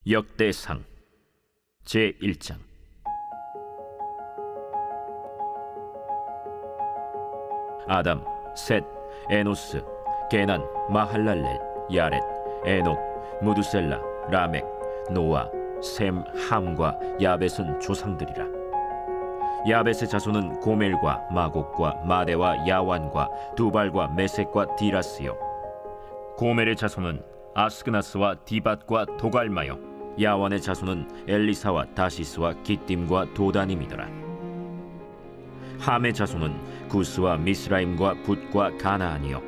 역대상 제1장. 아담, 셋, 에노스, 게난, 마할랄렐, 야렛, 에녹, 무두셀라, 라멕, 노아, 셈, 함과 야벳은 조상들이라. 야벳의 자손은 고멜과 마곡과 마대와 야완과 두발과 메섹과 디라스요. 고멜의 자손은 아스그나스와 디밧과 도갈마요. 야완의 자손은 엘리사와 다시스와 기띔과 도다님이더라. 함의 자손은 구스와 미스라임과 붓과 가나안이요.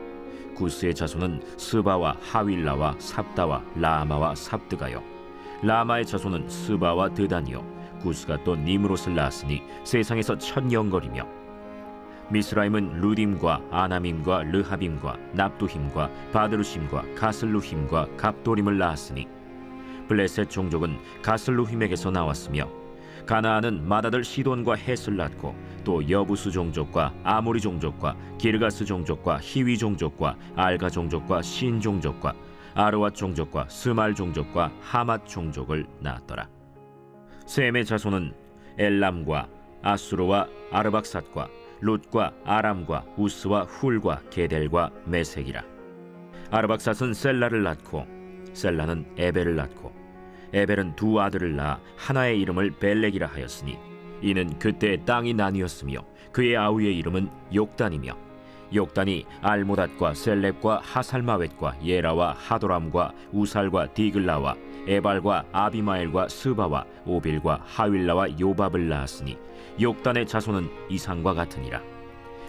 구스의 자손은 스바와 하윌라와 삽다와 라마와 삽드가요. 라마의 자손은 스바와 드단이요. 구스가 또 니므롯을 낳았으니 세상에서 천영거리며. 미스라임은 루딤과 아나밈과 르하빔과 납두힘과 바드루심과 가슬루힘과 갑도림을 낳았으니 블레셋 종족은 가슬루힘에게서 나왔으며, 가나안은 맏아들 시돈과 헷을 낳고 또 여부스 종족과 아모리 종족과 기르가스 종족과 히위 종족과 알가 종족과 신 종족과 아르왓 종족과 스말 종족과 하맛 종족을 낳았더라. 셈의 자손은 엘람과 아수르와 아르박삿과 룻과 아람과 우스와 훌과 게델과 메색이라. 아르박삿은 셀라를 낳고 셀라는 에벨을 낳고 에벨은 두 아들을 낳아 하나의 이름을 벨렉이라 하였으니 이는 그때 땅이 나뉘었으며 그의 아우의 이름은 욕단이며, 욕단이 알모닷과 셀렙과 하살마웻과 예라와 하도람과 우살과 디글라와 에발과 아비마엘과 스바와 오빌과 하윌라와 요밥을 낳았으니 욕단의 자손은 이상과 같으니라.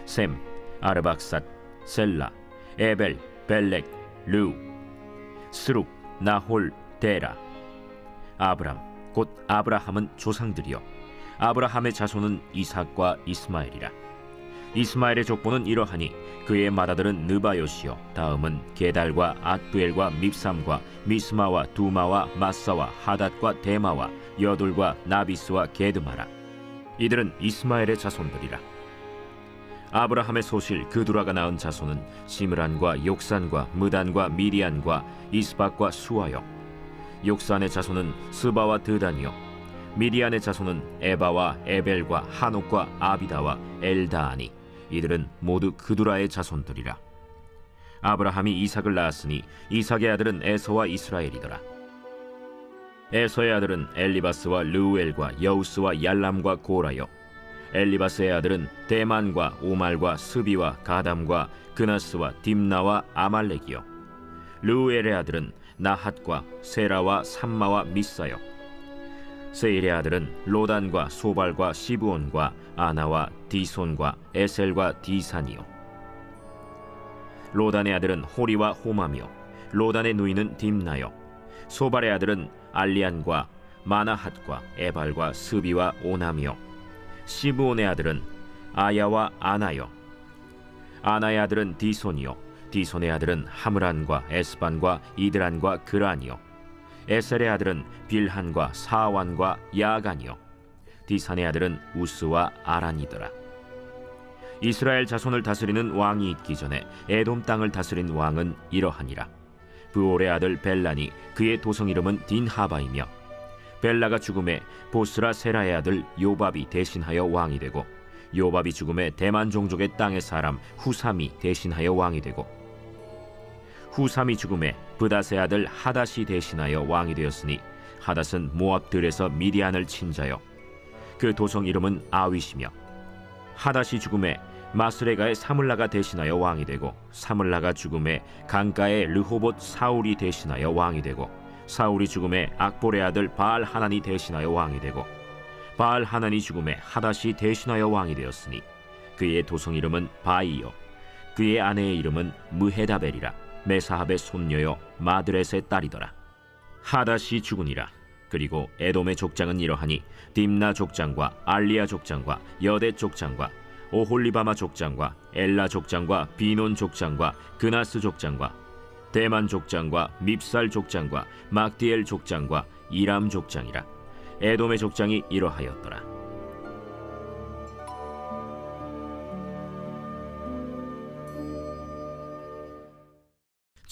셈, 아르박삿, 셀라, 에벨, 벨렉, 르우, 스룩, 나홀, 데라. 아브람 곧 아브라함은 조상들이요. 아브라함의 자손은 이삭과 이스마엘이라. 이스마엘의 족보는 이러하니 그의 맏아들은 느바요시요, 다음은 게달과 앗두엘과 밉삼과 미스마와 두마와 마사와 하닷과 데마와 여둘과 나비스와 게드마라. 이들은 이스마엘의 자손들이라. 아브라함의 소실 그두라가 낳은 자손은 시므란과 욕산과 무단과 미디안과 이스박과 수아요. 욕산의 자손은 스바와 드단이요. 미디안의 자손은 에바와 에벨과 하녹과 아비다와 엘다아니. 이들은 모두 그두라의 자손들이라. 아브라함이 이삭을 낳았으니 이삭의 아들은 에서와 이스라엘이더라. 에서의 아들은 엘리바스와 르우엘과 여우스와 얄람과 고라요. 엘리바스의 아들은 대만과 오말과 스비와 가담과 그나스와 딥나와 아말렉이요. 르우엘의 아들은 나핫과 세라와 삼마와 미사요. 세일의 아들은 로단과 소발과 시브온과 아나와 디손과 에셀과 디산이요. 로단의 아들은 호리와 호마며 로단의 누이는 딥나요. 소발의 아들은 알리안과 마나핫과 에발과 스비와 오나미요. 시브온의 아들은 아야와 아나요. 아나의 아들은 디손이요. 디손의 아들은 하므란과 에스반과 이드란과 그란이요. 에셀의 아들은 빌한과 사완과 야간이요. 디산의 아들은 우스와 아란이더라. 이스라엘 자손을 다스리는 왕이 있기 전에 에돔 땅을 다스린 왕은 이러하니라. 브올의 아들 벨란이 그의 도성 이름은 딘하바이며, 벨라가 죽음에 보스라 세라의 아들 요밥이 대신하여 왕이 되고, 요밥이 죽음에 대만 종족의 땅의 사람 후삼이 대신하여 왕이 되고, 후삼이 죽음에 브닷의 아들 하닷이 대신하여 왕이 되었으니 하닷은 모압들에서 미디안을 친 자요. 그 도성 이름은 아윗이며, 하닷이 죽음에 마스레가의 사물라가 대신하여 왕이 되고, 사물라가 죽음에 강가의 르호봇 사울이 대신하여 왕이 되고, 사울이 죽음에 악볼의 아들 바알 하난이 대신하여 왕이 되고, 바알 하난이 죽음에 하닷이 대신하여 왕이 되었으니 그의 도성 이름은 바이요. 그의 아내의 이름은 무헤다벨이라. 메사합의 손녀요 마드렛의 딸이더라. 하닷이 죽으니라. 그리고 에돔의 족장은 이러하니 딥나 족장과 알리아 족장과 여대 족장과 오홀리바마 족장과 엘라 족장과 비논 족장과 그나스 족장과 대만 족장과 밉살 족장과 막디엘 족장과 이람 족장이라. 에돔의 족장이 이러하였더라.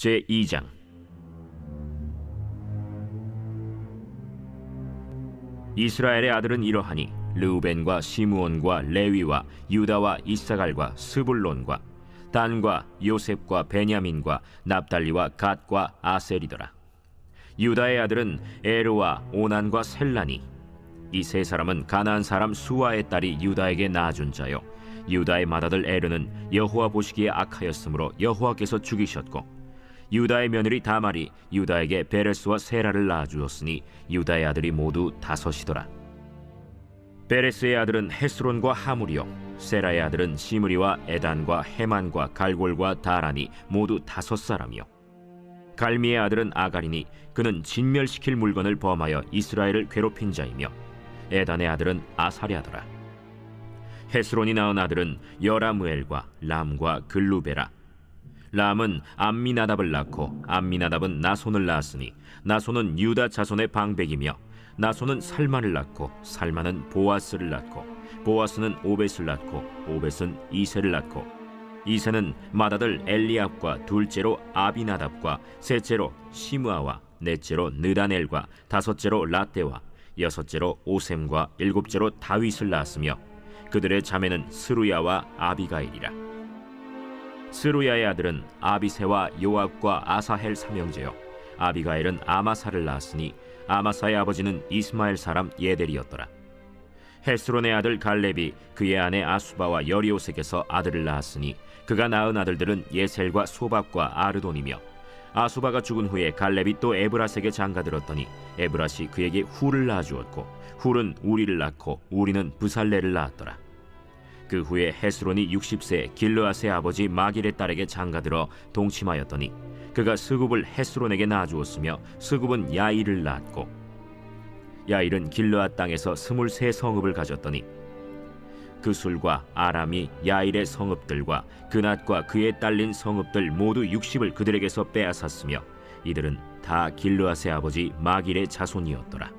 제2장. 이스라엘의 아들은 이러하니 르우벤과 시므온과 레위와 유다와 이사갈과 스불론과 단과 요셉과 베냐민과 납달리와 갓과 아셀이더라. 유다의 아들은 에르와 오난과 셀라니. 이 세 사람은 가나안 사람 수아의 딸이 유다에게 낳아준 자요, 유다의 맏아들 에르는 여호와 보시기에 악하였으므로 여호와께서 죽이셨고, 유다의 며느리 다말이 유다에게 베레스와 세라를 낳아주었으니 유다의 아들이 모두 5이더라. 베레스의 아들은 헤스론과 하물이요, 세라의 아들은 시므리와 에단과 헤만과 갈골과 다라니 모두 5사람이요. 갈미의 아들은 아가리니 그는 진멸시킬 물건을 범하여 이스라엘을 괴롭힌 자이며, 에단의 아들은 아사랴더라. 헤스론이 낳은 아들은 여라무엘과 람과 글루베라. 람은 암미나답을 낳고 암미나답은 나손을 낳았으니 나손은 유다 자손의 방백이며, 나손은 살만을 낳고 살만은 보아스를 낳고 보아스는 오벳을 낳고 오벳은 이세를 낳고, 이세는 맏아들 엘리압과 둘째로 아비나답과 셋째로 시므아와 넷째로 느다넬과 다섯째로 라떼와 여섯째로 오셈과 일곱째로 다윗을 낳았으며, 그들의 자매는 스루야와 아비가일이라. 스루야의 아들은 아비새와 요압과 아사헬 삼형제요, 아비가일은 아마사를 낳았으니 아마사의 아버지는 이스마엘 사람 예델이었더라. 헤스론의 아들 갈렙이 그의 아내 아수바와 여리오색에서 아들을 낳았으니 그가 낳은 아들들은 예셀과 소박과 아르돈이며, 아수바가 죽은 후에 갈렙이 또 에브라스에게 장가들었더니 에브라시 그에게 훌을 낳아주었고, 훌은 우리를 낳고 우리는 부살레를 낳았더라. 그 후에 헤스론이 60세 길르앗의 아버지 마길의 딸에게 장가들어 동침하였더니 그가 스굽을 헤스론에게 낳아주었으며, 스굽은 야일을 낳았고, 야일은 길르앗 땅에서 23성읍을 가졌더니 그술과 아람이 야일의 성읍들과 그낫과 그에 딸린 성읍들 모두 60을 그들에게서 빼앗았으며, 이들은 다 길르앗의 아버지 마길의 자손이었더라.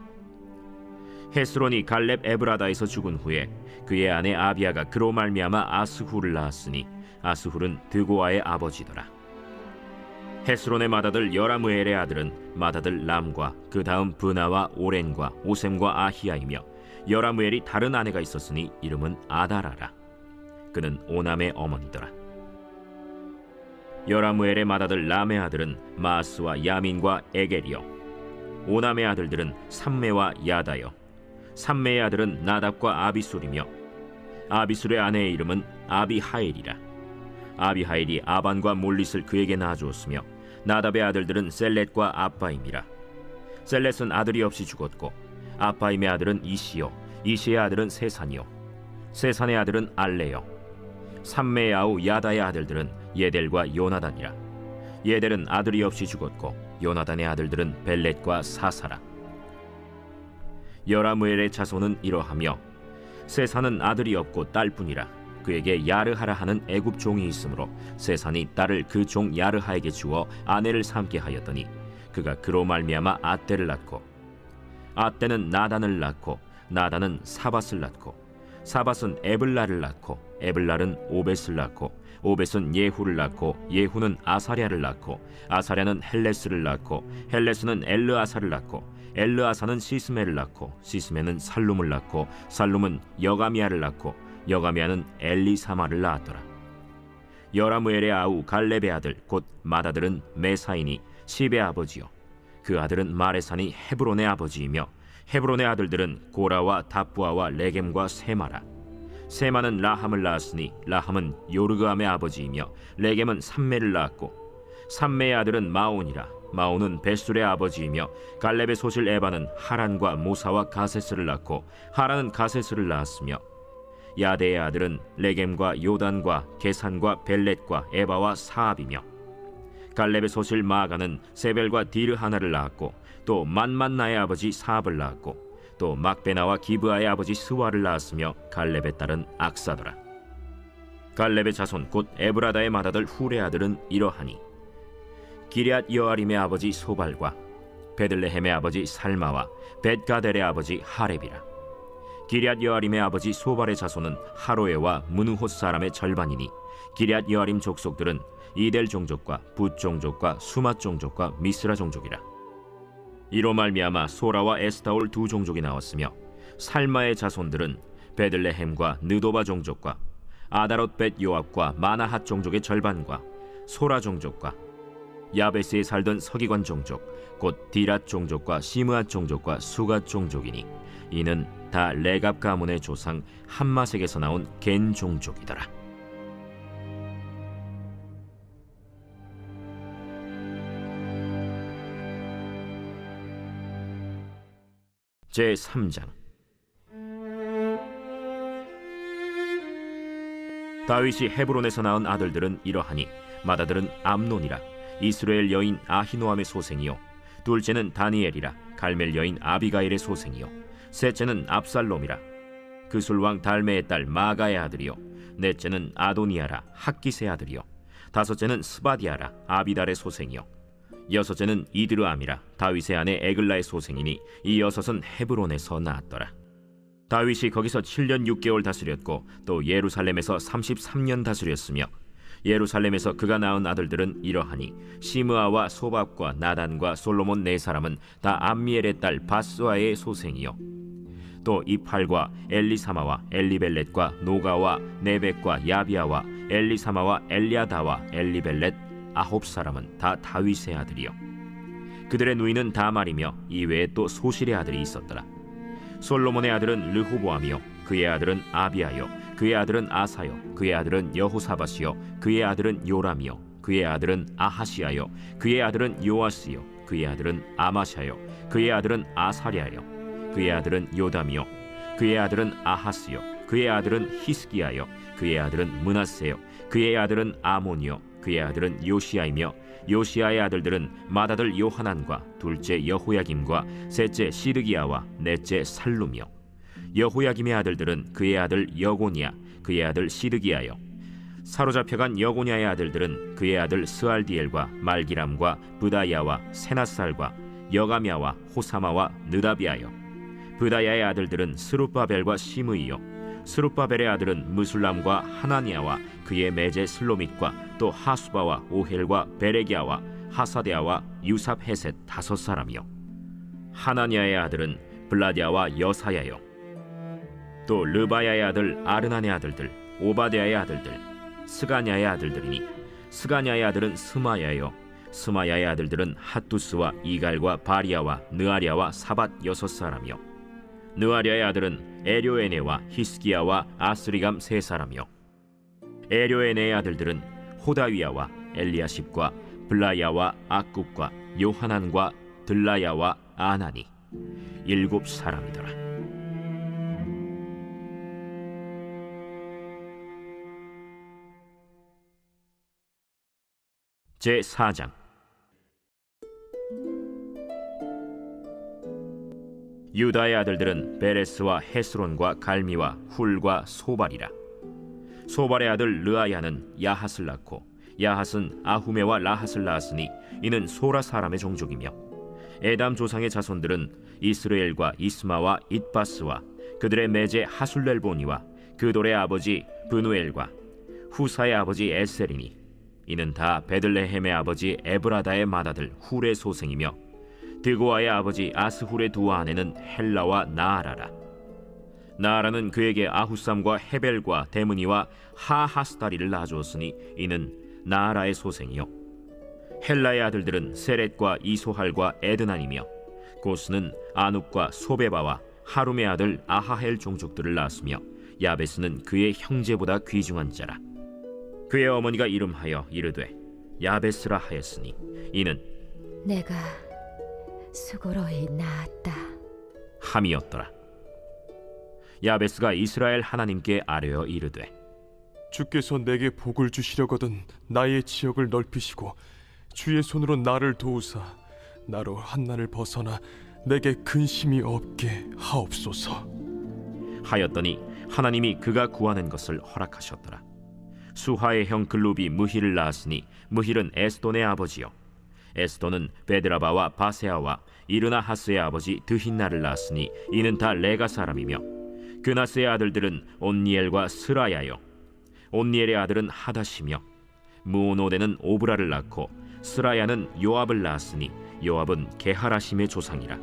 헤스론이 갈렙 에브라다에서 죽은 후에 그의 아내 아비아가 그로 말미암아 아스훌을 낳았으니 아스훌은 드고아의 아버지더라. 헤스론의 맏아들 여라무엘의 아들은 맏아들 람과 그 다음 브나와 오렌과 오셈과 아히야이며, 여라무엘이 다른 아내가 있었으니 이름은 아다라라. 그는 오남의 어머니더라. 여라무엘의 맏아들 람의 아들은 마스와 야민과 에겔이요, 오남의 아들들은 삼메와 야다요, 삼메의 아들은 나답과 아비술이며, 아비술의 아내의 이름은 아비하일이라. 아비하일이 아반과 몰릿을 그에게 낳아주었으며, 나답의 아들들은 셀렛과 아빠임이라. 셀렛은 아들이 없이 죽었고, 아빠임의 아들은 이시요, 이시의 아들은 세산이요, 세산의 아들은 알레요. 삼메의 아우 야다의 아들들은 예델과 요나단이라. 예델은 아들이 없이 죽었고, 요나단의 아들들은 벨렛과 사사라. 여라무엘의 자손은 이러하며, 세산은 아들이 없고 딸뿐이라. 그에게 야르하라 하는 애굽 종이 있으므로 세산이 딸을 그 종 야르하에게 주어 아내를 삼게 하였더니 그가 그로 말미암아 아떼를 낳고, 아떼는 나단을 낳고 나단은 사밧을 낳고, 사밧은 에블라를 낳고 에블랄은 오벳을 낳고, 오벳은 예후를 낳고 예후는 아사랴를 낳고, 아사랴는 헬레스를 낳고 헬레스는 엘르아사를 낳고, 엘르아사는 시스메를 낳고 시스메는 살룸을 낳고, 살룸은 여가미아를 낳고 여가미아는 엘리사마를 낳았더라. 여라무엘의 아우 갈렙의 아들 곧 맏아들은 메사이니 시베의 아버지요, 그 아들은 마레산이 헤브론의 아버지이며, 헤브론의 아들들은 고라와 다부아와 레겜과 세마라. 세마는 라함을 낳았으니 라함은 요르그암의 아버지이며, 레겜은 삼메를 낳았고, 삼메의 아들은 마온이라. 마온은 베술의 아버지이며, 갈렙의 소실 에바는 하란과 모사와 가세스를 낳고 하란은 가세스를 낳았으며, 야데의 아들은 레겜과 요단과 게산과 벨렛과 에바와 사압이며, 갈렙의 소실 마아가는 세벨과 디르하나를 낳았고, 또 만만나의 아버지 사압을 낳았고, 또 막베나와 기브아의 아버지 스와를 낳았으며, 갈렙의 딸은 악사더라. 갈렙의 자손 곧 에브라다의 맏아들 훌의 아들은 이러하니, 기럇 여아림의 아버지 소발과 베들레헴의 아버지 살마와 벳가델의 아버지 하렙이라. 기럇 여아림의 아버지 소발의 자손은 하로에와 무느호 사람의 절반이니, 기럇 여아림 족속들은 이델 종족과 붓 종족과 수맛 종족과 미스라 종족이라. 이로 말미암아 소라와 에스타올 두 종족이 나왔으며, 살마의 자손들은 베들레헴과 느도바 종족과 아다롯 벳 요압과 마나핫 종족의 절반과 소라 종족과 야베스에 살던 서기관 종족 곧 디랏 종족과 시므앗 종족과 수갓 종족이니 이는 다 레갑 가문의 조상 함마색에서 나온 겐 종족이더라. 제3장. 다윗이 헤브론에서 낳은 아들들은 이러하니 맏아들은 암논이라 이스라엘 여인 아히노암의 소생이요 둘째는 다니엘이라 갈멜 여인 아비가일의 소생이요 셋째는 압살롬이라 그술왕 달메의 딸 마가의 아들이요 넷째는 아도니아라 학기스의 아들이요 다섯째는 스바디아라 아비달의 소생이요 여섯째는 이드르암이라 다윗의 아내 에글라의 소생이니 이 여섯은 헤브론에서 낳았더라. 다윗이 거기서 7년 6개월 다스렸고 또 예루살렘에서 33년 다스렸으며 예루살렘에서 그가 낳은 아들들은 이러하니 시므아와 소밥과 나단과 솔로몬 네 사람은 다 암미엘의 딸 바스와의 소생이요 또 이팔과 엘리사마와 엘리벨렛과 노가와 네벡과 야비아와 엘리사마와 엘리아다와 엘리벨렛 아홉 사람은 다 다윗의 아들이요 그들의 누이는 다말이며 이외에 또 소실의 아들이 있었더라. 솔로몬의 아들은 르호보암이요 그의 아들은 아비아요 그의 아들은 아사요 그의 아들은 여호사밧이요 그의 아들은 요람이요 그의 아들은 아하시아요 그의 아들은 요아스요 그의 아들은 아마샤요 그의 아들은 아사랴요 그의 아들은 요담이요 그의 아들은 아하스요 그의 아들은 히스기야요 그의 아들은 므낫세요 그의 아들은 아몬이요 그의 아들은 요시야이며 요시야의 아들들은 맏아들 요하난과 둘째 여호야김과 셋째 시드기야와 넷째 살룸이요 여호야김의 아들들은 그의 아들 여고니야 그의 아들 시드기야요 사로잡혀간 여고냐의 아들들은 그의 아들 스알디엘과 말기람과 브다야와 세나살과 여가미야와 호사마와 느다비아요 브다야의 아들들은 스룹바벨과 시므이요 스룹바벨의 아들은 무술람과 하나니아와 그의 매제 슬로밋과 또 하수바와 오헬과 베레기야와 하사데아와 유삽헤셋 다섯 사람이요 하나니아의 아들은 블라디아와 여사야요 또 르바야의 아들 아르난의 아들들 오바데아의 아들들 스가냐의 아들들이니 스가냐의 아들은 스마야요 스마야의 아들들은 핫두스와 이갈과 바리아와 느아리아와 사밧 여섯 사람이요 느아리아의 아들은 에료에네와 히스기야와 아스리감 세 사람이요 에료에네의 아들들은 호다위야와 엘리야십과 블라야와 악굽과 요하난과 들라야와 아나니 일곱 사람이더라. 제4장. 유다의 아들들은 베레스와 헤스론과 갈미와 훌과 소발이라. 소발의 아들 르아야는 야핫을 낳고 야핫은 아후메와 라핫을 낳았으니 이는 소라 사람의 종족이며 에담 조상의 자손들은 이스라엘과 이스마와 잇바스와 그들의 매제 하술렐보니와 그돌의 아버지 브누엘과 후사의 아버지 에셀이니 이는 다 베들레헴의 아버지 에브라다의 맏아들 훌의 소생이며 드고아의 아버지 아스훌의 두 아내는 헬라와 나아라라. 나아라는 그에게 아후삼과 헤벨과 데므니와 하하스다리를 낳아주었으니 이는 나아라의 소생이요 헬라의 아들들은 세렛과 이소할과 에드난이며 고스는 아눕과 소베바와 하룸의 아들 아하헬 종족들을 낳았으며 야베스는 그의 형제보다 귀중한 자라. 그의 어머니가 이름하여 이르되 야베스라 하였으니 이는 내가 수고로이 낳았다 함이었더라. 야베스가 이스라엘 하나님께 아뢰어 이르되 주께서 내게 복을 주시려거든 나의 지역을 넓히시고 주의 손으로 나를 도우사 나로 한난을 벗어나 내게 근심이 없게 하옵소서 하였더니 하나님이 그가 구하는 것을 허락하셨더라. 수하의 형 글룹이 무힐을 낳았으니 무힐은 에스돈의 아버지요 에스돈은 베드라바와 바세아와 이르나하스의 아버지 드힌나를 낳았으니 이는 다 레가 사람이며 그나스의 아들들은 온니엘과 스라야요 온니엘의 아들은 하다시며 무오노데는 오브라를 낳고 스라야는 요압을 낳았으니 요압은 게하라심의 조상이라.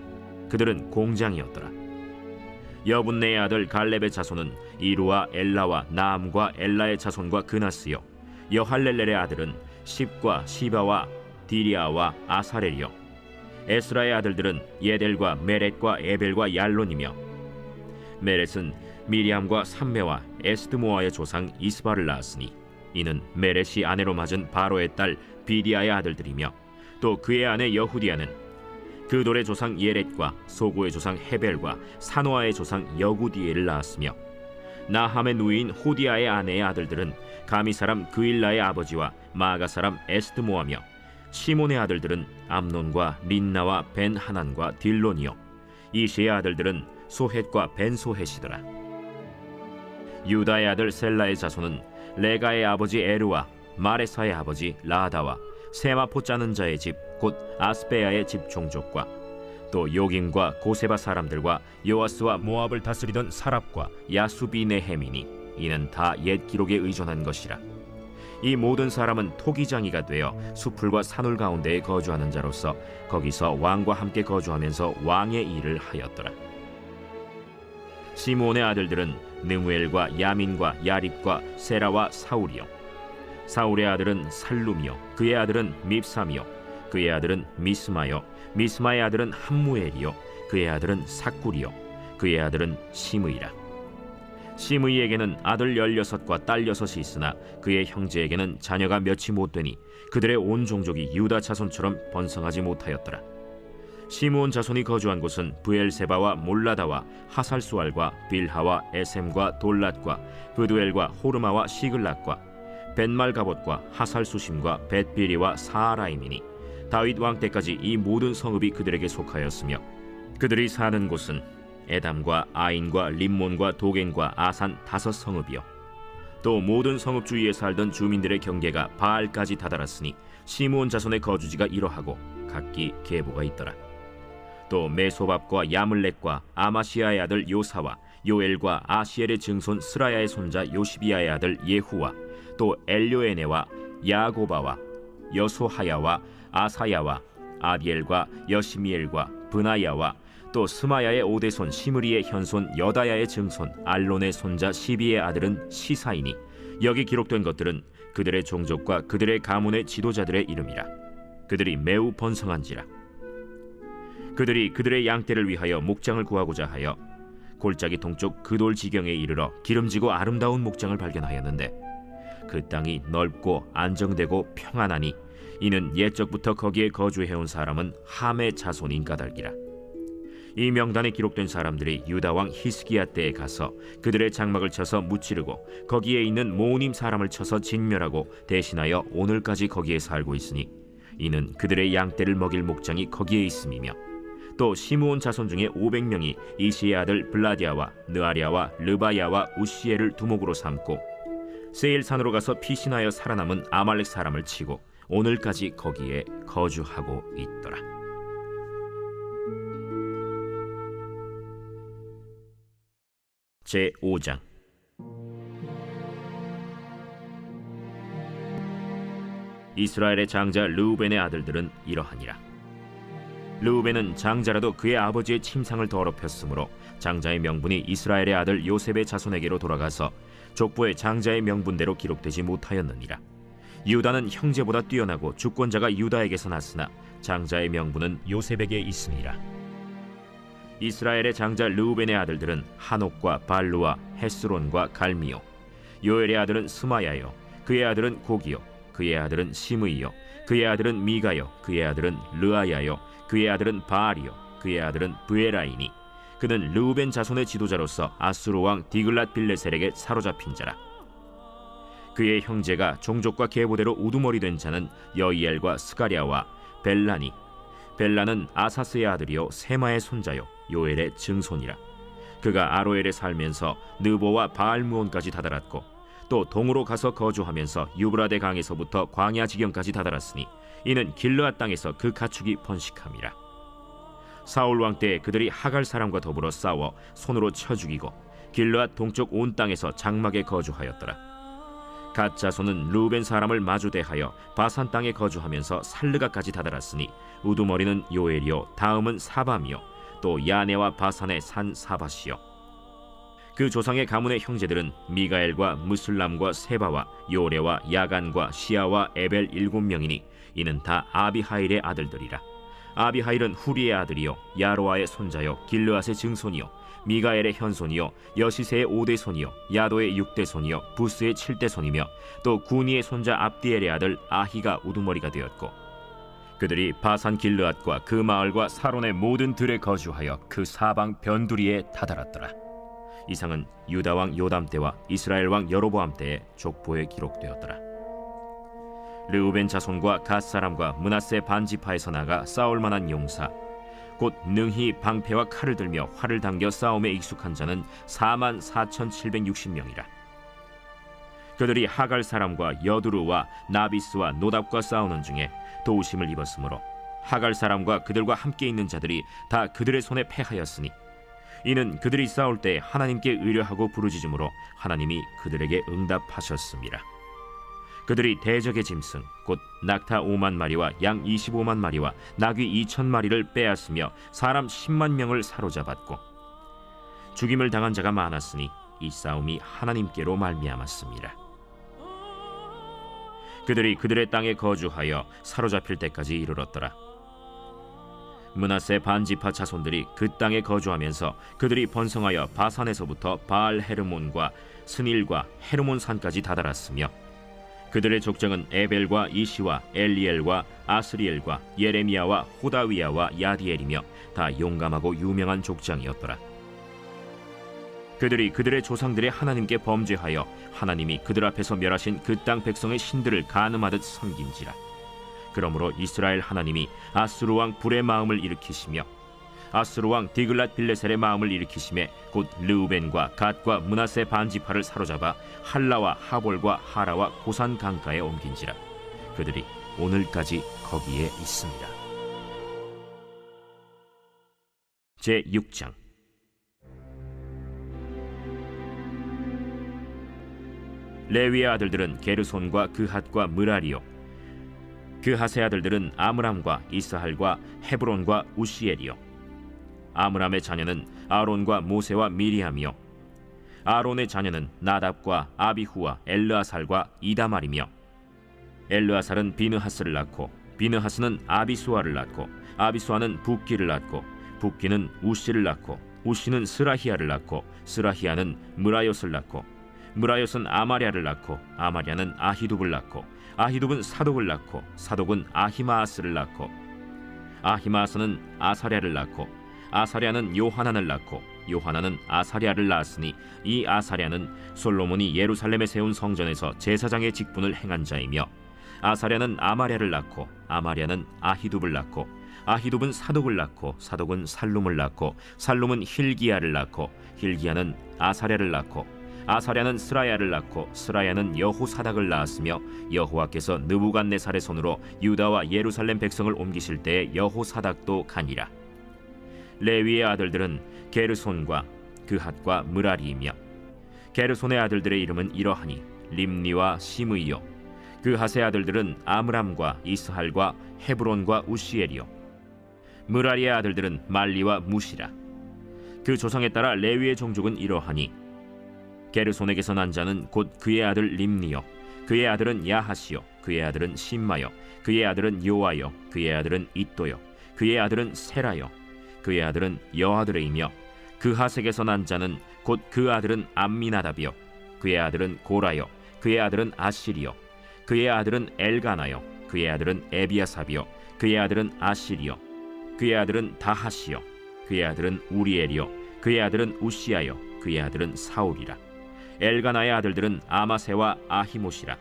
그들은 공장이었더라. 여분네의 아들 갈렙의 자손은 이루와 엘라와 나암과 엘라의 자손과 그나스요. 여할렐렐의 아들은 십과 시바와 디리아와 아사렐이요. 에스라의 아들들은 예델과 메렛과 에벨과 얄론이며, 메렛은 미리암과 삼메와 에스드모아의 조상 이스바를 낳았으니 이는 메렛이 아내로 맞은 바로의 딸 비디아의 아들들이며, 또 그의 아내 여후디아는 그돌의 조상 예렛과 소고의 조상 헤벨과 사노아의 조상 여구디엘을 낳았으며, 나함의 누이인 호디아의 아내의 아들들은 가미 사람 그일라의 아버지와 마가 사람 에스드모아며, 시몬의 아들들은 암논과 린나와 벤 하난과 딜론이요. 이시의 아들들은 소헷과 벤 소헷이더라. 유다의 아들 셀라의 자손은 레가의 아버지 에르와 마레사의 아버지 라다와 세마포 짜는 자의 집 곧 아스베야의 집 종족과 또 요김과 고세바 사람들과 요아스와 모압을 다스리던 사랍과 야수비네헤미니 이는 다 옛 기록에 의존한 것이라. 이 모든 사람은 토기장이가 되어 수풀과 산울 가운데에 거주하는 자로서 거기서 왕과 함께 거주하면서 왕의 일을 하였더라. 시므온의 아들들은 느무엘과 야민과 야립과 세라와 사울이요. 사울의 아들은 살룸이요. 그의 아들은 밉삼이요. 그의 아들은 미스마요. 미스마의 아들은 함무엘이요. 그의 아들은 삭굴이요. 그의 아들은 시므이라. 시므이에게는 아들 16과 딸 6이 있으나 그의 형제에게는 자녀가 몇이 못되니 그들의 온 종족이 유다 자손처럼 번성하지 못하였더라. 시므온 자손이 거주한 곳은 브엘세바와 몰라다와 하살수알과 빌하와 에셈과 돌랏과 브두엘과 호르마와 시글락과 벤말가봇과 하살수심과 벳비리와 사라임이니 다윗 왕 때까지 이 모든 성읍이 그들에게 속하였으며, 그들이 사는 곳은 에담과 아인과 림몬과 도겐과 아산 5성읍이요. 또 모든 성읍 주위에 살던 주민들의 경계가 바알까지 다다랐으니 시므온 자손의 거주지가 이러하고 각기 계보가 있더라. 또 메소밥과 야물렉과 아마시아의 아들 요사와 요엘과 아시엘의 증손 스라야의 손자 요시비아의 아들 예후와 또 엘료에네와 야고바와 여소하야와 아사야와 아디엘과 여시미엘과 브나야와 또 스마야의 오대손 시므리의 현손 여다야의 증손 알론의 손자 시비의 아들은 시사이니 여기 기록된 것들은 그들의 종족과 그들의 가문의 지도자들의 이름이라. 그들이 매우 번성한지라. 그들이 그들의 양떼를 위하여 목장을 구하고자 하여 골짜기 동쪽 그돌 지경에 이르러 기름지고 아름다운 목장을 발견하였는데 그 땅이 넓고 안정되고 평안하니 이는 옛적부터 거기에 거주해온 사람은 함의 자손인 까닭이라. 이 명단에 기록된 사람들이 유다 왕 히스기야 때에 가서 그들의 장막을 쳐서 무찌르고 거기에 있는 모우님 사람을 쳐서 진멸하고 대신하여 오늘까지 거기에 살고 있으니 이는 그들의 양떼를 먹일 목장이 거기에 있음이며, 또 시므온 자손 중에 500명이 이시의 아들 블라디아와 느아리아와 르바야와 우시엘을 두목으로 삼고 세일산으로 가서 피신하여 살아남은 아말렉 사람을 치고 오늘까지 거기에 거주하고 있더라. 제5장. 이스라엘의 장자 르우벤의 아들들은 이러하니라. 르우벤은 장자라도 그의 아버지의 침상을 더럽혔으므로 장자의 명분이 이스라엘의 아들 요셉의 자손에게로 돌아가서 족보의 장자의 명분대로 기록되지 못하였느니라. 유다는 형제보다 뛰어나고 주권자가 유다에게서 났으나 장자의 명분은 요셉에게 있으니라. 이스라엘의 장자 르우벤의 아들들은 한옥과 발루와 헤스론과 갈미요. 요엘의 아들은 스마야요. 그의 아들은 고기요. 그의 아들은 시므이요. 그의 아들은 미가요. 그의 아들은 르아야요. 그의 아들은 바알이요. 그의 아들은 브에라이니 그는 르우벤 자손의 지도자로서 아수르 왕 디글랏 빌레셀에게 사로잡힌 자라. 그의 형제가 종족과 계보대로 우두머리 된 자는 여이엘과 스가랴와 벨라니. 벨라는 아사스의 아들이요 세마의 손자요 요엘의 증손이라. 그가 아로엘에 살면서 느보와 바알무온까지 다다랐고 또 동으로 가서 거주하면서 유브라데 강에서부터 광야 지경까지 다다랐으니 이는 길르앗 땅에서 그 가축이 번식함이라. 사울 왕 때 그들이 하갈 사람과 더불어 싸워 손으로 쳐 죽이고 길르앗 동쪽 온 땅에서 장막에 거주하였더라. 갓 자손은 르우벤 사람을 마주대하여 바산 땅에 거주하면서 살르가까지 다다랐으니 우두머리는 요엘이요 다음은 사밤이요 또 야네와 바산의 산 사바시요 그 조상의 가문의 형제들은 미가엘과 무술람과 세바와 요레와 야간과 시아와 에벨 7명이니 이는 다 아비하일의 아들들이라. 아비하일은 후리의 아들이요 야로아의 손자요 길르앗의 증손이요 미가엘의 현손이요 여시세의 5대 손이요 야도의 6대 손이요 부스의 7대 손이며 또 구니의 손자 압디엘의 아들 아히가 우두머리가 되었고, 그들이 바산 길르앗과 그 마을과 사론의 모든 들에 거주하여 그 사방 변두리에 다다랐더라. 이상은 유다 왕 요담 때와 이스라엘 왕 여로보암 때의 족보에 기록되었더라. 르우벤 자손과 갓 사람과 므낫세 반지파에서 나가 싸울 만한 용사, 곧 능히 방패와 칼을 들며 활을 당겨 싸움에 익숙한 자는 44,760명이라. 그들이 하갈 사람과 여두루와 나비스와 노답과 싸우는 중에 도우심을 입었으므로 하갈 사람과 그들과 함께 있는 자들이 다 그들의 손에 패하였으니, 이는 그들이 싸울 때 하나님께 의뢰하고 부르짖음으로 하나님이 그들에게 응답하셨습니다. 그들이 대적의 짐승 곧 낙타 5만 마리와 양 25만 마리와 나귀 2천 마리를 빼앗으며 사람 10만 명을 사로잡았고, 죽임을 당한 자가 많았으니 이 싸움이 하나님께로 말미암았습니다. 그들이 그들의 땅에 거주하여 사로잡힐 때까지 이르렀더라. 므낫세 반지파 자손들이 그 땅에 거주하면서 그들이 번성하여 바산에서부터 바알 헤르몬과 스닐과 헤르몬 산까지 다다랐으며, 그들의 족장은 에벨과 이시와 엘리엘과 아스리엘과 예레미야와 호다위야와 야디엘이며 다 용감하고 유명한 족장이었더라. 그들이 그들의 조상들의 하나님께 범죄하여 하나님이 그들 앞에서 멸하신 그 땅 백성의 신들을 간음하듯 섬긴지라. 그러므로 이스라엘 하나님이 아수르 왕 불의 마음을 일으키시며 아수르 왕 디글랏 빌레셀의 마음을 일으키심에 곧 르우벤과 갓과 므낫세 반지파를 사로잡아 할라와 하볼과 하라와 고산 강가에 옮긴지라. 그들이 오늘까지 거기에 있습니다. 제6장. 레위의 아들들은 게르손과 그핫과 므라리요, 그핫의 아들들은 아므람과 이스할과 헤브론과 우시엘이요. 아므람의 자녀는 아론과 모세와 미리암이요, 아론의 자녀는 나답과 아비후와 엘르아살과 이다말이며, 엘르아살은 비느하스를 낳고 비느하스는 아비수아를 낳고 아비수아는 붓기를 낳고 붓기는 우시를 낳고 우시는 스라히야를 낳고 스라히야는 므라요스를 낳고 므라요스는 아마랴를 낳고 아마랴는 아히둡을 낳고 아히둡은 사독을 낳고 사독은 아히마아스를 낳고 아히마아스는 아사랴를 낳고 아사랴는 요하난을 낳고 요하난은 아사랴를 낳았으니 이 아사랴는 솔로몬이 예루살렘에 세운 성전에서 제사장의 직분을 행한 자이며, 아사랴는 아마랴를 낳고 아마랴는 아히둡을 낳고 아히둡은 사독을 낳고 사독은 살룸을 낳고 살룸은 힐기야를 낳고 힐기야는 아사랴를 낳고 아사랴는 스라야를 낳고 스라야는 여호사닥을 낳았으며, 여호와께서 느부갓네살의 손으로 유다와 예루살렘 백성을 옮기실 때에 여호사닥도 가니라. 레위의 아들들은 게르손과 그핫과 므라리이며, 게르손의 아들들의 이름은 이러하니 림니와 시므이요, 그핫의 아들들은 아므람과 이스할과 헤브론과 우시엘이요, 므라리의 아들들은 말리와 무시라. 그 조상에 따라 레위의 종족은 이러하니, 게르손에게서 난 자는 곧 그의 아들 림니요, 그의 아들은 야하시요, 그의 아들은 심마요, 그의 아들은 요아요, 그의 아들은 잇도요, 그의 아들은 세라요, 그의 아들은 여아드레이며, 그핫에게서 난 자는 곧 그 아들은 암미나답이요, 그의 아들은 고라요, 그의 아들은 아시리요, 그의 아들은 엘가나요, 그의 아들은 에비아삽이요, 그의 아들은 아시리요, 그의 아들은 다하시요, 그의 아들은 우리엘이요, 그의 아들은 우시아요, 그의 아들은 사울이라. 엘가나의 아들들은 아마세와 아히모시라.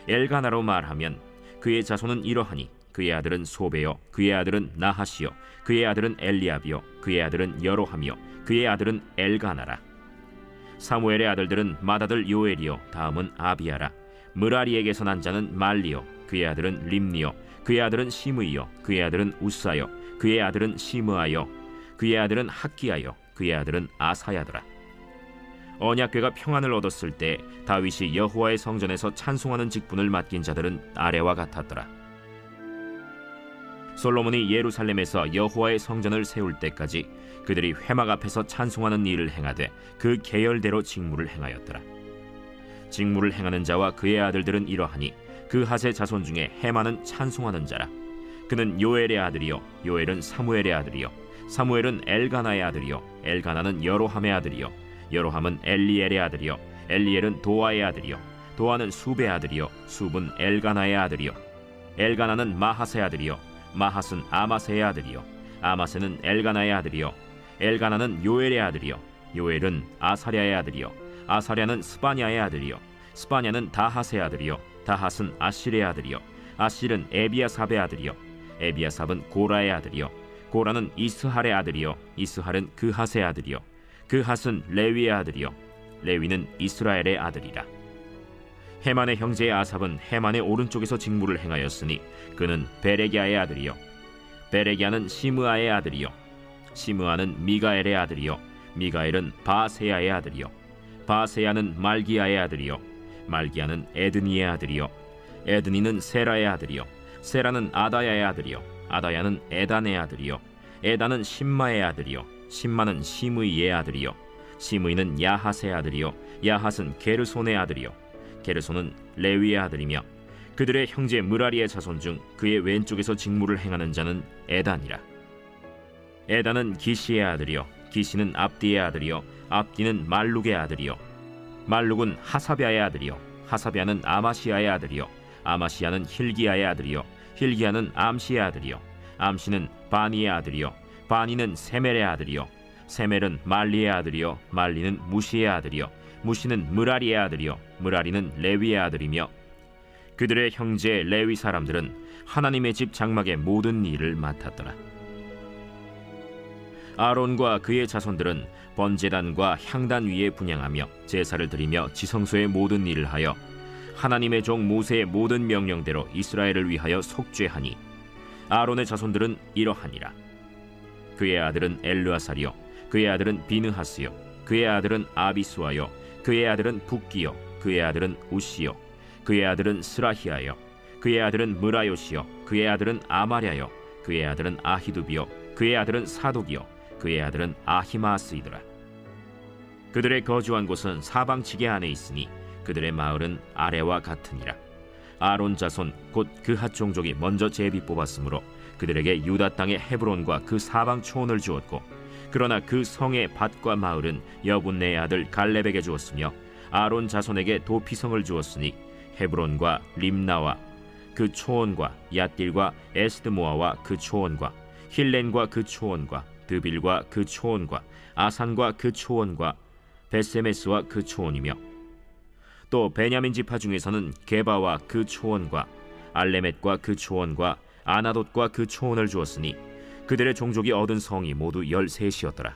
엘가나로 말하면 그의 자손은 이러하니, 그의 아들은 소베요, 그의 아들은 나하시요, 그의 아들은 엘리압이요, 그의 아들은 여로함이요, 그의 아들은 엘가나라. 사무엘의 아들들은 맏아들 요엘이요, 다음은 아비아라. 므라리에게서 난 자는 말리요, 그의 아들은 림니요, 그의 아들은 시므이요, 그의 아들은 우사요, 그의 아들은 시므아요, 그의 아들은 학기야요, 그의 아들은 아사야더라. 언약궤가 평안을 얻었을 때 다윗이 여호와의 성전에서 찬송하는 직분을 맡긴 자들은 아래와 같았더라. 솔로몬이 예루살렘에서 여호와의 성전을 세울 때까지 그들이 회막 앞에서 찬송하는 일을 행하되 그 계열대로 직무를 행하였더라. 직무를 행하는 자와 그의 아들들은 이러하니 그핫의 자손 중에 헤만은 찬송하는 자라. 그는 요엘의 아들이요 요엘은 사무엘의 아들이요 사무엘은 엘가나의 아들이요 엘가나는 여로함의 아들이요 여로함은 엘리엘의 아들이요 엘리엘은 도아의 아들이요 도아는 숲의 아들이요 숲은 엘가나의 아들이요 엘가나는 마핫의 아들이요 마핫은 아마세의 아들이요 아마세는 엘가나의 아들이요 엘가나는 요엘의 아들이요 요엘은 아사랴의 아들이요 아사랴는 스바냐의 아들이요 스바냐는 다핫의 아들이요 다핫은 아실의 아들이요 아실은 에비아삽의 아들이요 에비아삽은 고라의 아들이요 고라는 이스할의 아들이요 이스할은 그핫의 아들이요 그핫은 레위의 아들이요 레위는 이스라엘의 아들이라. 헤만의 형제 아삽은 헤만의 오른쪽에서 직무를 행하였으니 그는 베레기야의 아들이요 베레기야는 시므아의 아들이요 시므아는 미가엘의 아들이요 미가엘은 바세야의 아들이요 바세야는 말기야의 아들이요 말기야는 에드니의 아들이요 에드니는 세라의 아들이요 세라는 아다야의 아들이요 아다야는 에단의 아들이요 에단은 심마의 아들이요 심마는 시므이의 아들이요 시므이는 야핫의 아들이요 야핫은 게르손의 아들이요 게르손은 레위의 아들이며 그들의 형제 무라리의 자손 중 그의 왼쪽에서 직무를 행하는 자는 에단이라. 에단은 기시의 아들이요 기시는 압디의 아들이요 압디는 말룩의 아들이요 말룩은 하사비아의 아들이요 하사비아는 아마시아의 아들이요 아마시아는 힐기야의 아들이요 힐기야는 암시의 아들이요 암시는 바니의 아들이요 바니는 세멜의 아들이요 세멜은 말리의 아들이요 말리는 무시의 아들이요 무시는 무라리의 아들이요 무라리는 레위의 아들이며 그들의 형제 레위 사람들은 하나님의 집 장막의 모든 일을 맡았더라. 아론과 그의 자손들은 번제단과 향단 위에 분향하며 제사를 드리며 지성소의 모든 일을 하여 하나님의 종 모세의 모든 명령대로 이스라엘을 위하여 속죄하니 아론의 자손들은 이러하니라. 그의 아들은 엘르아살이요 그의 아들은 비느하스요 그의 아들은 아비수아요 그의 아들은 붓기요 그의 아들은 우시요 그의 아들은 스라히아요 그의 아들은 무라요시요 그의 아들은 아마랴요 그의 아들은 아히두비요 그의 아들은 사독이요 그의 아들은 아히마스이더라. 그들의 거주한 곳은 사방지게 안에 있으니 그들의 마을은 아래와 같으니라. 아론 자손 곧 그핫 종족이 먼저 제비 뽑았으므로 그들에게 유다 땅의 헤브론과 그 사방 초원을 주었고 그러나 그 성의 밭과 마을은 여분네의 아들 갈렙에게 주었으며 아론 자손에게 도피성을 주었으니 헤브론과 림나와 그 초원과 얏딜과 에스드모아와 그 초원과 힐렌과 그 초원과 드빌과 그 초원과 아산과 그 초원과 베세메스와 그 초원이며 또 베냐민 지파 중에서는 게바와 그 초원과 알레멧과 그 초원과 아나돗과 그 초원을 주었으니 그들의 종족이 얻은 성이 모두 13이었더라.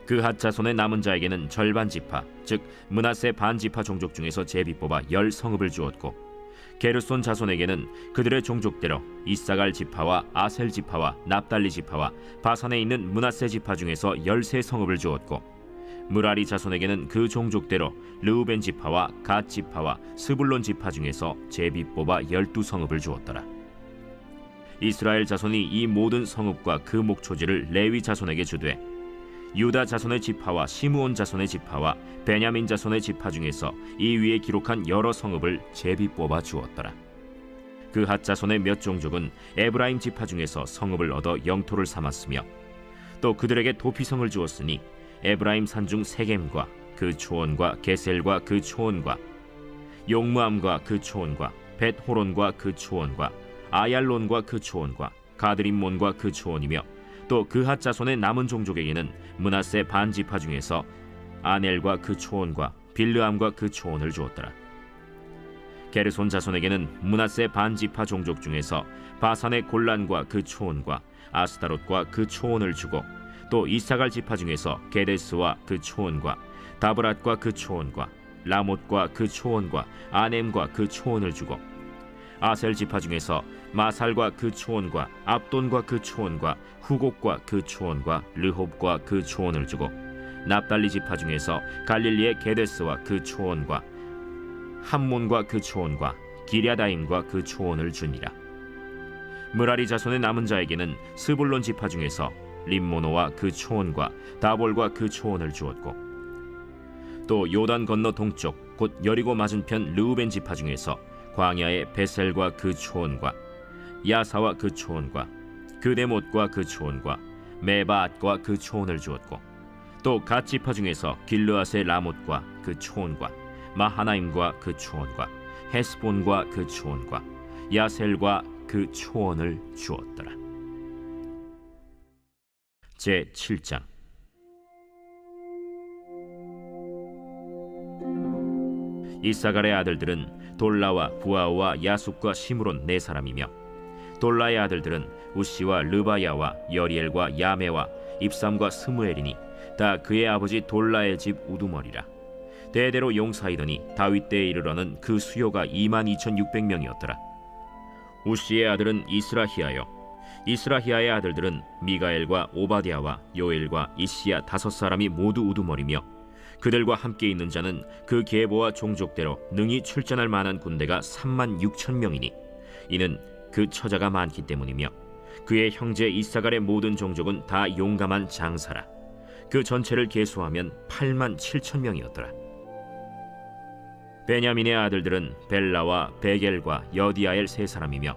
그핫 자손의 남은 자에게는 절반 지파 즉 므낫세 반 지파 종족 중에서 제비 뽑아 10성읍을 주었고 게르손 자손에게는 그들의 종족대로 이사갈 지파와 아셀 지파와 납달리 지파와 바산에 있는 므낫세 지파 중에서 13성읍을 주었고 무라리 자손에게는 그 종족대로 르우벤 지파와 갓 지파와 스불론 지파 중에서 제비 뽑아 12성읍을 주었더라. 이스라엘 자손이 이 모든 성읍과 그 목초지를 레위 자손에게 주되 유다 자손의 지파와 시므온 자손의 지파와 베냐민 자손의 지파 중에서 이 위에 기록한 여러 성읍을 제비 뽑아 주었더라. 그핫 자손의 몇 종족은 에브라임 지파 중에서 성읍을 얻어 영토를 삼았으며 또 그들에게 도피성을 주었으니 에브라임 산중 세겜과 그 초원과 게셀과 그 초원과 용무암과 그 초원과 벳호론과 그 초원과 아얄론과 그 초원과 가드림몬과 그 초원이며 또 그핫 자손의 남은 종족에게는 므낫세 반 지파 중에서 아넬과 그 초원과 빌르암과 그 초원을 주었더라. 게르손 자손에게는 므낫세 반 지파 종족 중에서 바산의 골란과 그 초원과 아스타롯과 그 초원을 주고 또 이사갈 지파 중에서 게데스와 그 초원과 다브랏과 그 초원과 라못과 그 초원과 아넴과 그 초원을 주고 아셀 지파 중에서 마살과 그 초원과 압돈과 그 초원과 후곡과 그 초원과 르홉과 그 초원을 주고 납달리 지파 중에서 갈릴리의 게데스와 그 초원과 함몬과 그 초원과 기랴다임과 그 초원을 주니라. 무라리 자손의 남은 자에게는 스불론 지파 중에서 림모노와 그 초원과 다볼과 그 초원을 주었고, 또 요단 건너 동쪽 곧 여리고 맞은편 르우벤 지파 중에서 광야의 베셀과 그 초원과 야사와 그 초원과 그데못과 그 초원과 메바앗과 그 초원을 주었고, 또 갓 지파 중에서 길르앗의 라못과 그 초원과 마하나임과 그 초원과 헤스본과 그 초원과 야셀과 그 초원을 주었더라. 제 7장. 이사갈의 아들들은 돌라와 부아와 야숫과 시므론 네 사람이며, 돌라의 아들들은 우시와 르바야와 여리엘과 야메와 입삼과 스무엘이니 다 그의 아버지 돌라의 집 우두머리라. 대대로 용사이더니 다윗 때에 이르러는 그 수요가 22,600명이었더라. 우시의 아들은 이스라히야요, 이스라히야의 아들들은 미가엘과 오바댜와 요엘과 이시야 다섯 사람이 모두 우두머리며, 그들과 함께 있는 자는 그 계보와 종족대로 능히 출전할 만한 군대가 36,000명이니 이는 그 처자가 많기 때문이며, 그의 형제 이사갈의 모든 종족은 다 용감한 장사라. 그 전체를 계수하면 87,000명이었더라. 베냐민의 아들들은 벨라와 베겔과 여디아엘 세 사람이며,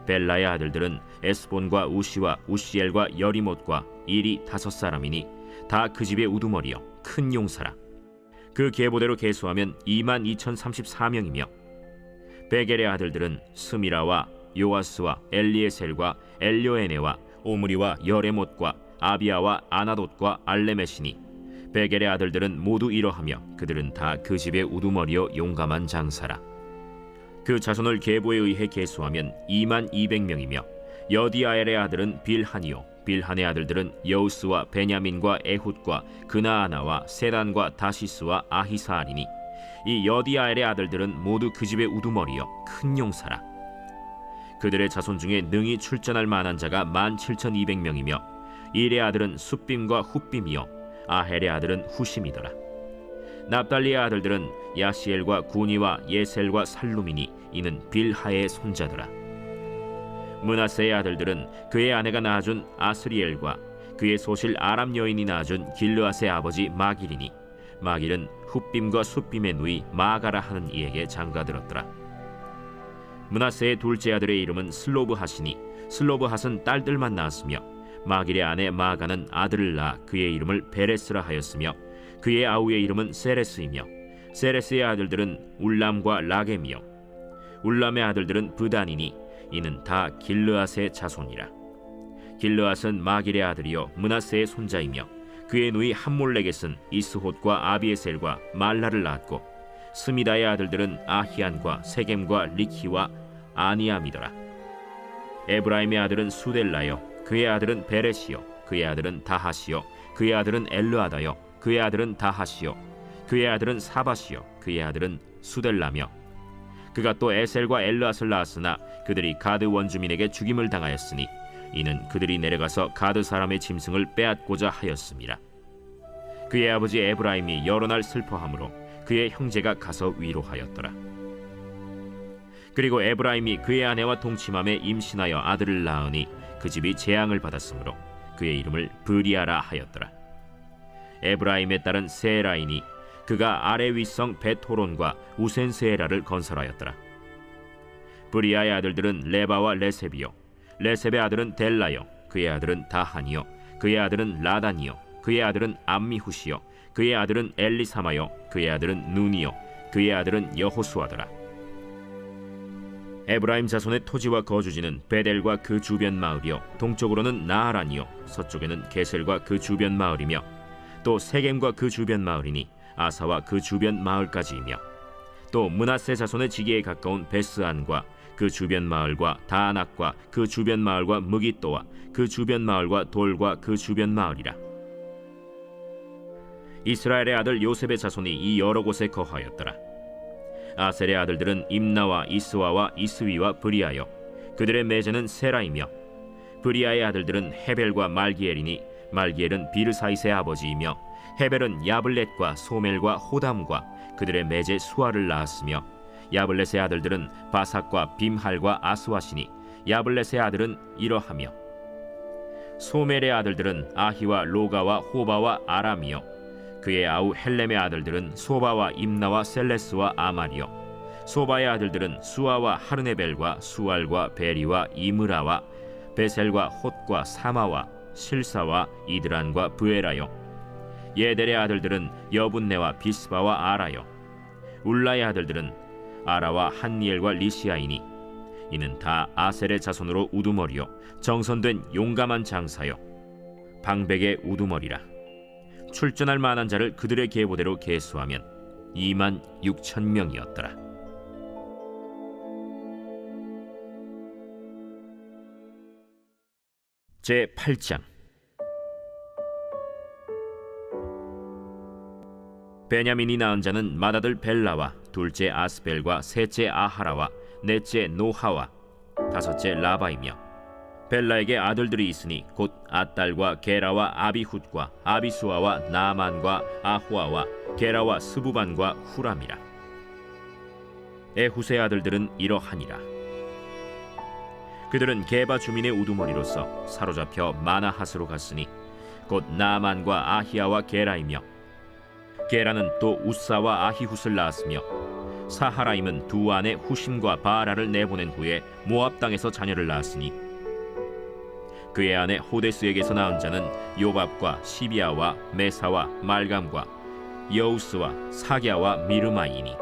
벨라의 아들들은 에스본과 우시와 우시엘과 여리못과 일이 다섯 사람이니 다 그 집의 우두머리요 큰 용사라. 그 계보대로 계수하면 22,034명이며, 베겔의 아들들은 스미라와 요아스와 엘리에셀과 엘료에네와 오므리와 여레못과 아비아와 아나돗과 알레메시니, 베겔의 아들들은 모두 이러하며 그들은 다 그 집의 우두머리요 용감한 장사라. 그 자손을 계보에 의해 계수하면 22,200명이며, 여디아엘의 아들은 빌하니요, 빌한의 아들들은 여우스와 베냐민과 에훗과 그나아나와 세단과 다시스와 아히사알이니 이 여디아엘의 아들들은 모두 그 집의 우두머리요 큰 용사라. 그들의 자손 중에 능히 출전할 만한 자가 17,200명이며, 일의 아들은 숫빔과 훗빔이요 아헬의 아들은 후심이더라. 납달리의 아들들은 야시엘과 구니와 예셀과 살루미니 이는 빌하의 손자더라. 므낫세의 아들들은 그의 아내가 낳아준 아스리엘과 그의 소실 아람 여인이 낳아준 길르앗의 아버지 마길이니 마길은 훗빔과 숫빔의 누이 마가라 하는 이에게 장가들었더라. 므낫세의 둘째 아들의 이름은 슬로브핫이니 슬로브핫은 딸들만 낳았으며, 마길의 아내 마가는 아들을 낳아 그의 이름을 베레스라 하였으며, 그의 아우의 이름은 세레스이며, 세레스의 아들들은 울람과 라겜이요 울람의 아들들은 브단이니 이는 다 길르앗의 자손이라. 길르앗은 마길의 아들이요 므낫세의 손자이며, 그의 누이 함몰렉겟은 이스톳과 아비에셀과 말라를 낳았고, 스미다의 아들들은 아히안과 세겜과 리키와 아니암이더라. 에브라임의 아들은 수델라요, 그의 아들은 베레시요, 그의 아들은 다하시요, 그의 아들은 엘르아다요, 그의 아들은 다하시요, 그의 아들은 사바시요, 그의 아들은 수델라며, 그가 또 에셀과 엘르앗을 낳았으나 그들이 가드 원주민에게 죽임을 당하였으니 이는 그들이 내려가서 가드 사람의 짐승을 빼앗고자 하였음이라. 그의 아버지 에브라임이 여러 날 슬퍼하므로 그의 형제가 가서 위로하였더라. 그리고 에브라임이 그의 아내와 동침함에 임신하여 아들을 낳으니 그 집이 재앙을 받았으므로 그의 이름을 브리아라 하였더라. 에브라임의 딸은 세라이니 그가 아래 윗성 베토론과 우센세에라를 건설하였더라. 브리아의 아들들은 레바와 레셉이요, 레셉의 아들은 델라요, 그의 아들은 다하니요, 그의 아들은 라단이요, 그의 아들은 암미후시요, 그의 아들은 엘리사마요, 그의 아들은 눈이요, 그의 아들은 여호수아더라. 에브라임 자손의 토지와 거주지는 베델과 그 주변 마을이요, 동쪽으로는 나아란이요, 서쪽에는 게셀과 그 주변 마을이며, 또 세겜과 그 주변 마을이니 아사와 그 주변 마을까지이며, 또 므낫세 자손의 지기에 가까운 베스안과 그 주변 마을과 다안악과 그 주변 마을과 무깃도와 그 주변 마을과 돌과 그 주변 마을이라. 이스라엘의 아들 요셉의 자손이 이 여러 곳에 거하였더라. 아셀의 아들들은 임나와 이스와와 이스위와 브리아요, 그들의 매제는 세라이며, 브리아의 아들들은 헤벨과 말기엘이니 말기엘은 비르사이스의 아버지이며, 헤벨은 야블렛과 소멜과 호담과 그들의 매제 수아를 낳았으며, 야블렛의 아들들은 바삭과 빔할과 아스와시니 야블렛의 아들은 이러하며, 소멜의 아들들은 아히와 로가와 호바와 아람이요 그의 아우 헬렘의 아들들은 소바와 임나와 셀레스와 아말이요 소바의 아들들은 수아와 하르네벨과 수알과 베리와 이므라와 베셀과 홑과 사마와 실사와 이드란과 브에라요 예델의 아들들은 여분네와 비스바와 아라요 울라의 아들들은 아라와 한니엘과 리시아이니 이는 다 아셀의 자손으로 우두머리요 정선된 용감한 장사요 방백의 우두머리라. 출전할 만한 자를 그들의 계보대로 계수하면 26,000명이었더라. 제8장. 베냐민이 낳은 자는 맏아들 벨라와 둘째 아스벨과 셋째 아하라와 넷째 노하와 다섯째 라바이며 벨라에게 아들들이 있으니 곧 아딸과 게라와 아비훗과 아비수아와 나만과 아호아와 게라와 스부반과 후람이라. 에훗의 아들들은 이러하니라. 그들은 게바 주민의 우두머리로서 사로잡혀 마나핫으로 갔으니 곧 나만과 아히야와 게라이며 게라는 또 우사와 아히훗을 낳았으며 사하라임은 두 아내 후심과 바라를 내보낸 후에 모압 땅에서 자녀를 낳았으니 그의 아내 호데스에게서 낳은 자는 요밥과 시비아와 메사와 말감과 여우스와 사갸와 미르마이니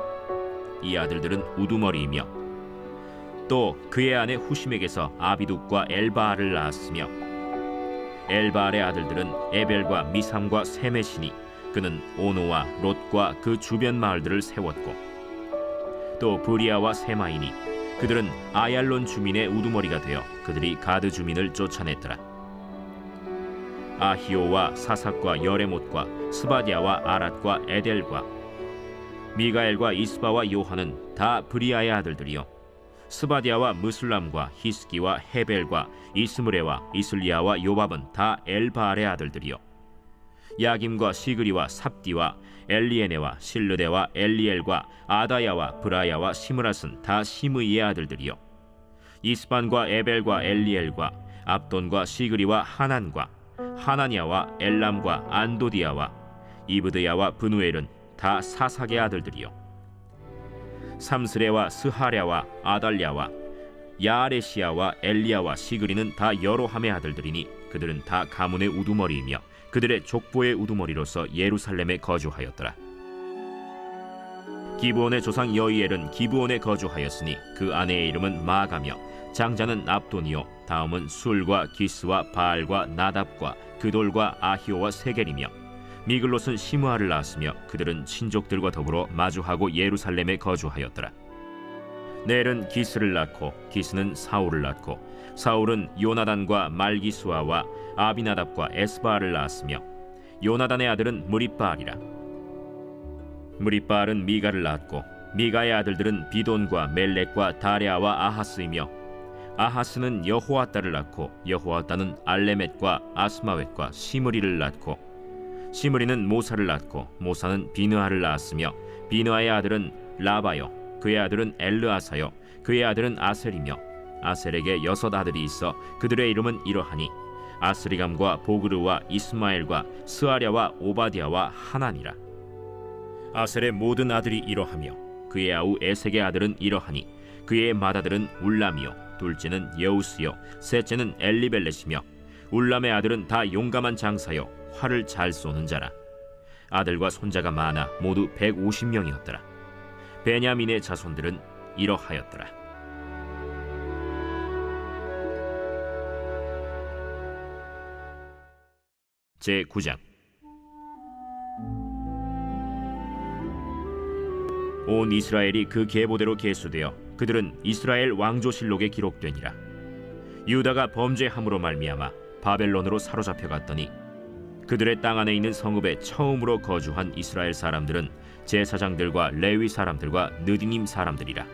이 아들들은 우두머리이며 또 그의 아내 후심에게서 아비둑과 엘바알을 낳았으며 엘바알의 아들들은 에벨과 미삼과 세메시니 그는 오노와 롯과 그 주변 마을들을 세웠고 또 브리아와 세마이니 그들은 아얄론 주민의 우두머리가 되어 그들이 가드 주민을 쫓아냈더라. 아히오와 사삭과 여레못과 스바디아와 아랏과 에델과 미가엘과 이스바와 요한은 다 브리아의 아들들이요 스바디아와 무슬람과 히스기와 헤벨과 이스므레와 이슬리아와 요밥은 다 엘바알의 아들들이요 야김과 시그리와 삽디와 엘리에네와 실르데와 엘리엘과 아다야와 브라야와 시므랏은 다 시므이의 아들들이요 이스반과 에벨과 엘리엘과 압돈과 시그리와 하난과 하나니아와 엘람과 안도디아와 이브드야와 브누엘은 다 사삭의 아들들이요 삼스레와 스하랴와 아달랴와 야아레시아와 엘리야와 시그리는 다 여로함의 아들들이니 그들은 다 가문의 우두머리이며 그들의 족보의 우두머리로서 예루살렘에 거주하였더라. 기브온의 조상 여이엘은 기브온에 거주하였으니 그 아내의 이름은 마가며 장자는 압돈이요 다음은 술과 기스와 바알과 나답과 그돌과 아히오와 세겔이며 미글롯은 시므아를 낳았으며 그들은 친족들과 더불어 마주하고 예루살렘에 거주하였더라. 넬은 기스를 낳고 기스는 사울을 낳고 사울은 요나단과 말기수아와 아비나답과 에스바알을 낳았으며 요나단의 아들은 무리바알이라. 무리바알은 미가를 낳았고 미가의 아들들은 비돈과 멜렉과 다레아와 아하스이며 아하스는 여호아따를 낳고 여호아따는 알레멧과 아스마웻과 시므리를 낳고 시므리는 모사를 낳고 모사는 비느하를 낳았으며 비느하의 아들은 라바요 그의 아들은 엘르아사요 그의 아들은 아셀이며 아셀에게 6 아들이 있어 그들의 이름은 이러하니 아스리감과 보그르와 이스마엘과 스아랴와 오바디아와 하나니라. 아셀의 모든 아들이 이러하며 그의 아우 에색의 아들은 이러하니 그의 맏아들은 울람이요 둘째는 여우스요 셋째는 엘리벨렛이며 울람의 아들은 다 용감한 장사요 활을 잘 쏘는 자라. 아들과 손자가 많아 모두 150명이었더라. 베냐민의 자손들은 이러하였더라. 제9장. 온 이스라엘이 그 계보대로 계수되어 그들은 이스라엘 왕조실록에 기록되니라. 유다가 범죄함으로 말미암아 바벨론으로 사로잡혀 갔더니 그들의 땅 안에 있는 성읍에 처음으로 거주한 이스라엘 사람들은 제사장들과 레위 사람들과 느디님 사람들이라.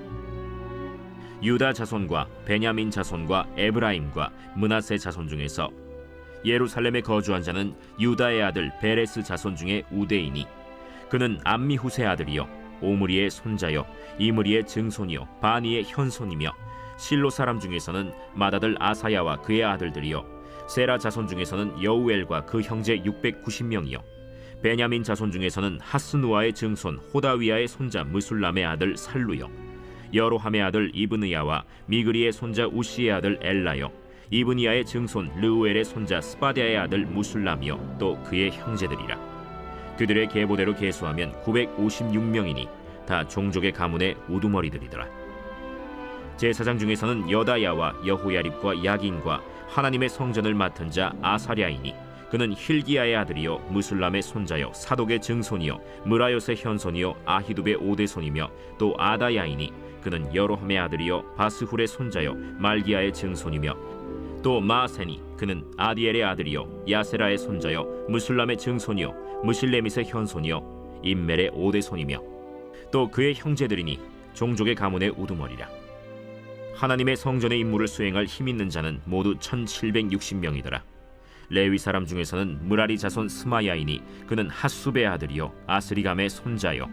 유다 자손과 베냐민 자손과 에브라임과 므낫세 자손 중에서 예루살렘에 거주한 자는 유다의 아들 베레스 자손 중에 우대이니 그는 암미훗의 아들이요 오므리의 손자요 이므리의 증손이요 바니의 현손이며 실로 사람 중에서는 맏아들 아사야와 그의 아들들이요 세라 자손 중에서는 여우엘과 그 형제 690명이요 베냐민 자손 중에서는 하스누아의 증손 호다위아의 손자 무술람의 아들 살루요 여로함의 아들 이브느야와 미그리의 손자 우시의 아들 엘라요 이브니야의 증손 르우엘의 손자 스바디아의 아들 무술람이요 또 그의 형제들이라. 그들의 계보대로 계수하면 956명이니 다 종족의 가문의 우두머리들이더라. 제사장 중에서는 여다야와 여호야립과 야긴과 하나님의 성전을 맡은 자 아사랴이니 그는 힐기야의 아들이요 무술람의 손자요 사독의 증손이요 무라요스의 현손이요 아히두베의 오대손이며 또 아다야이니 그는 여로함의 아들이요 바스훌의 손자요 말기야의 증손이며 또 마세니 그는 아디엘의 아들이요 야세라의 손자요 무술람의 증손이요 무실레밋의 현손이요 임멜의 오대손이며 또 그의 형제들이니 종족의 가문의 우두머리라. 하나님의 성전의 임무를 수행할 힘 있는 자는 모두 1760명이더라. 레위 사람 중에서는 무라리 자손 스마야이니 그는 핫수베의 아들이요 아스리감의 손자요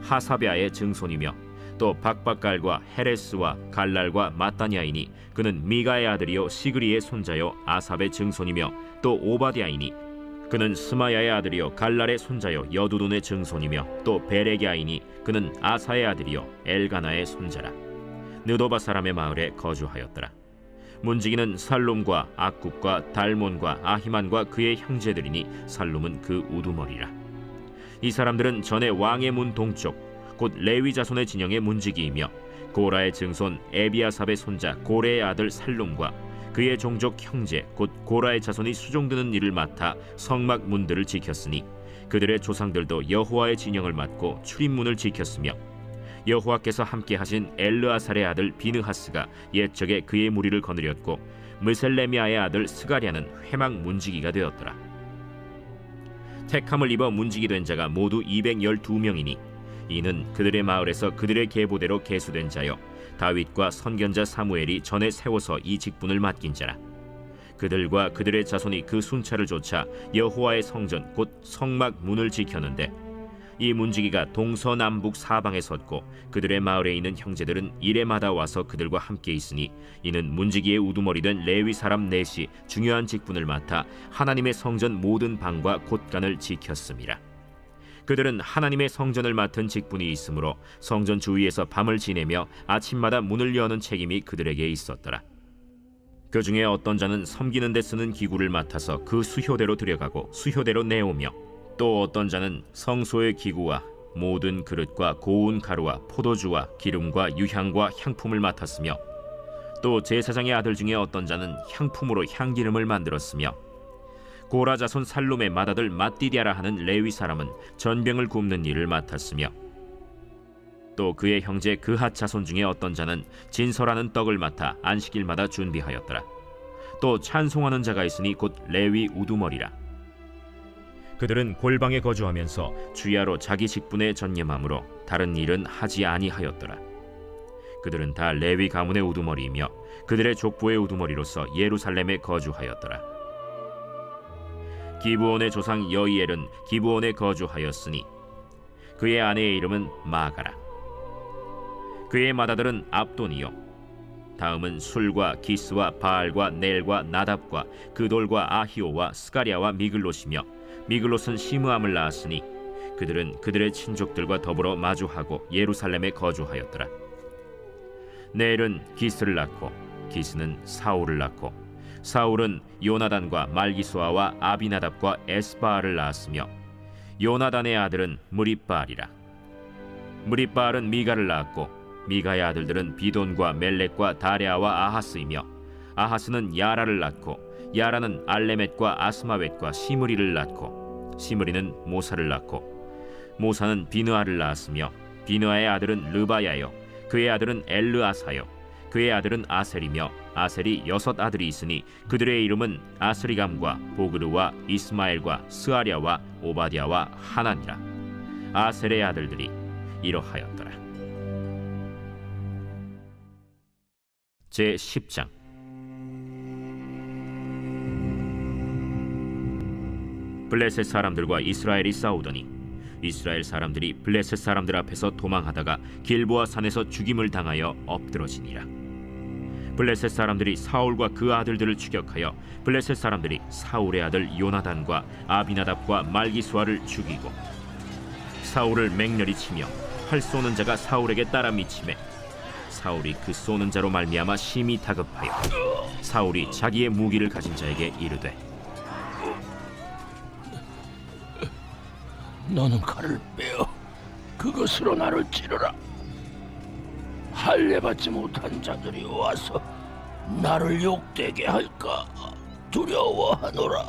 하사베아의 증손이며 또 박박갈과 헤레스와 갈랄과 마따냐이니 그는 미가의 아들이요 시그리의 손자요 아삽의 증손이며 또 오바디아이니 그는 스마야의 아들이요 갈랄의 손자요 여두둔의 증손이며 또 베레기아이니 그는 아사의 아들이요 엘가나의 손자라. 느도바 사람의 마을에 거주하였더라. 문지기는 살룸과 악굽과 달몬과 아히만과 그의 형제들이니 살룸은 그 우두머리라. 이 사람들은 전에 왕의 문 동쪽 곧 레위 자손의 진영의 문지기이며 고라의 증손 에비아삽의 손자 고레의 아들 살룸과 그의 종족 형제 곧 고라의 자손이 수종드는 일을 맡아 성막 문들을 지켰으니 그들의 조상들도 여호와의 진영을 맡고 출입문을 지켰으며 여호와께서 함께 하신 엘르아살의 아들 비느하스가 옛적에 그의 무리를 거느렸고 무셀레미아의 아들 스가랴는 회막 문지기가 되었더라. 택함을 입어 문지기 된 자가 모두 212명이니 이는 그들의 마을에서 그들의 계보대로 계수된 자요 다윗과 선견자 사무엘이 전에 세워서 이 직분을 맡긴 자라. 그들과 그들의 자손이 그 순찰을 좇아 여호와의 성전 곧 성막 문을 지켰는데 이 문지기가 동서남북 사방에 섰고 그들의 마을에 있는 형제들은 이레마다 와서 그들과 함께 있으니 이는 문지기의 우두머리 된 레위 사람 넷이 중요한 직분을 맡아 하나님의 성전 모든 방과 곳간을 지켰음이라. 그들은 하나님의 성전을 맡은 직분이 있으므로 성전 주위에서 밤을 지내며 아침마다 문을 여는 책임이 그들에게 있었더라. 그 중에 어떤 자는 섬기는 데 쓰는 기구를 맡아서 그 수효대로 들여가고 수효대로 내오며 또 어떤 자는 성소의 기구와 모든 그릇과 고운 가루와 포도주와 기름과 유향과 향품을 맡았으며 또 제사장의 아들 중에 어떤 자는 향품으로 향기름을 만들었으며 고라 자손 살룸의 맏아들 mat디디아라 하는 레위 사람은 전병을 굽는 일을 맡았으며 또 그의 형제 그핫 자손 중에 어떤 자는 진설하는 떡을 맡아 안식일마다 준비하였더라. 또 찬송하는 자가 있으니 곧 레위 우두머리라. 그들은 골방에 거주하면서 주야로 자기 직분에 전념함으로 다른 일은 하지 아니하였더라. 그들은 다 레위 가문의 우두머리이며 그들의 족보의 우두머리로서 예루살렘에 거주하였더라. 기브온의 조상 여이엘은 기브온에 거주하였으니 그의 아내의 이름은 마가라. 그의 맏아들은 압돈이요 다음은 술과 기스와 바알과 넬과 나답과 그돌과 아히오와 스가랴와 미글롯이며 미글롯은 시므암을 낳았으니 그들은 그들의 친족들과 더불어 마주하고 예루살렘에 거주하였더라. 넬은 기스를 낳고 기스는 사울을 낳고 사울은 요나단과 말기수아와 아비나답과 에스바알을 낳았으며 요나단의 아들은 무립바알이라. 무립바알은 미가를 낳았고 미가의 아들들은 비돈과 멜렉과 다레아와 아하스이며 아하스는 야라를 낳고 야라는 알레멧과 아스마웻과 시므리를 낳고 시므리는 모사를 낳고 모사는 비느아를 낳았으며 비느아의 아들은 르바야요 그의 아들은 엘르아사요 그의 아들은 아셀이며 아셀이 6 아들이 있으니 그들의 이름은 아스리감과 보그르와 이스마엘과 스아랴와 오바디아와 하나니라. 아셀의 아들들이 이러하였더라. 제10장. 블레셋 사람들과 이스라엘이 싸우더니 이스라엘 사람들이 블레셋 사람들 앞에서 도망하다가 길보아 산에서 죽임을 당하여 엎드러지니라. 블레셋 사람들이 사울과 그 아들들을 추격하여 블레셋 사람들이 사울의 아들 요나단과 아비나답과 말기수아를 죽이고 사울을 맹렬히 치며 활 쏘는 자가 사울에게 따라 미치매 사울이 그 쏘는 자로 말미암아 심히 다급하여 사울이 자기의 무기를 가진 자에게 이르되 너는 칼을 빼어 그것으로 나를 찌르라. 할례 받지 못한 자들이 와서 나를 욕되게 할까 두려워하노라.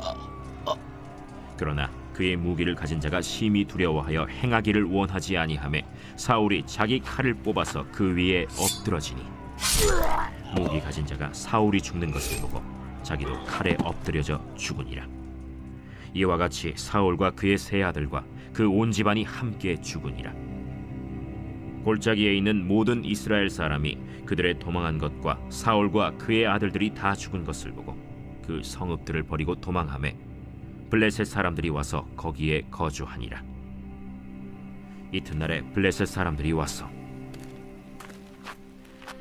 그러나 그의 무기를 가진 자가 심히 두려워하여 행하기를 원하지 아니하매 사울이 자기 칼을 뽑아서 그 위에 엎드러지니 무기 가진 자가 사울이 죽는 것을 보고 자기도 칼에 엎드려져 죽으니라. 이와 같이 사울과 그의 세 아들과 그 온 집안이 함께 죽으니라. 골짜기에 있는 모든 이스라엘 사람이 그들의 도망한 것과 사울과 그의 아들들이 다 죽은 것을 보고 그 성읍들을 버리고 도망하매 블레셋 사람들이 와서 거기에 거주하니라. 이튿날에 블레셋 사람들이 와서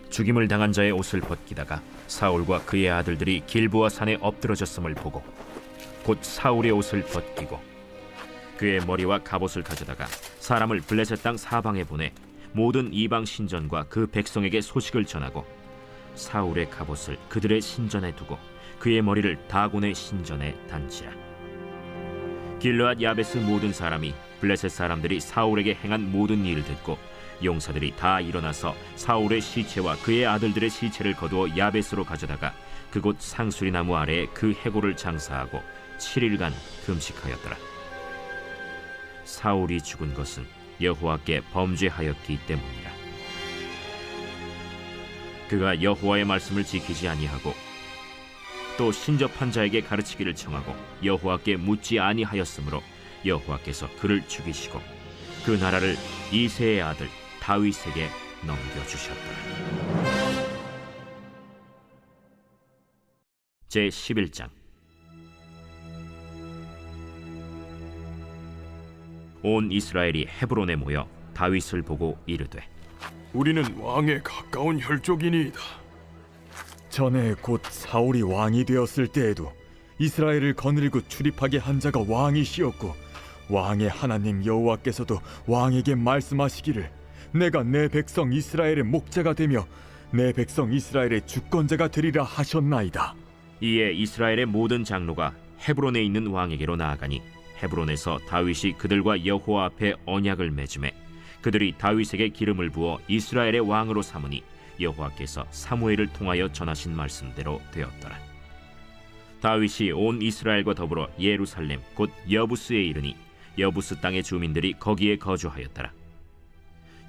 죽임을 당한 자의 옷을 벗기다가 사울과 그의 아들들이 길보아 산에 엎드러졌음을 보고 곧 사울의 옷을 벗기고 그의 머리와 갑옷을 가져다가 사람을 블레셋 땅 사방에 보내 모든 이방 신전과 그 백성에게 소식을 전하고 사울의 갑옷을 그들의 신전에 두고 그의 머리를 다곤의 신전에 단지라. 길르앗 야베스 모든 사람이 블레셋 사람들이 사울에게 행한 모든 일을 듣고 용사들이 다 일어나서 사울의 시체와 그의 아들들의 시체를 거두어 야베스로 가져다가 그곳 상수리 나무 아래에 그 해골을 장사하고 7일간 금식하였더라. 사울이 죽은 것은 여호와께 범죄하였기 때문이라. 그가 여호와의 말씀을 지키지 아니하고 또 신접한 자에게 가르치기를 청하고 여호와께 묻지 아니하였으므로 여호와께서 그를 죽이시고 그 나라를 이새의 아들 다윗에게 넘겨주셨더라. 제11장. 온 이스라엘이 헤브론에 모여 다윗을 보고 이르되 우리는 왕에 가까운 혈족이니이다. 전에 곧 사울이 왕이 되었을 때에도 이스라엘을 거느리고 출입하게 한 자가 왕이시었고 왕의 하나님 여호와께서도 왕에게 말씀하시기를 내가 내 백성 이스라엘의 목자가 되며 내 백성 이스라엘의 주권자가 되리라 하셨나이다. 이에 이스라엘의 모든 장로가 헤브론에 있는 왕에게로 나아가니 헤브론에서 다윗이 그들과 여호와 앞에 언약을 맺음에 그들이 다윗에게 기름을 부어 이스라엘의 왕으로 삼으니 여호와께서 사무엘을 통하여 전하신 말씀대로 되었더라. 다윗이 온 이스라엘과 더불어 예루살렘 곧 여부스에 이르니 여부스 땅의 주민들이 거기에 거주하였더라.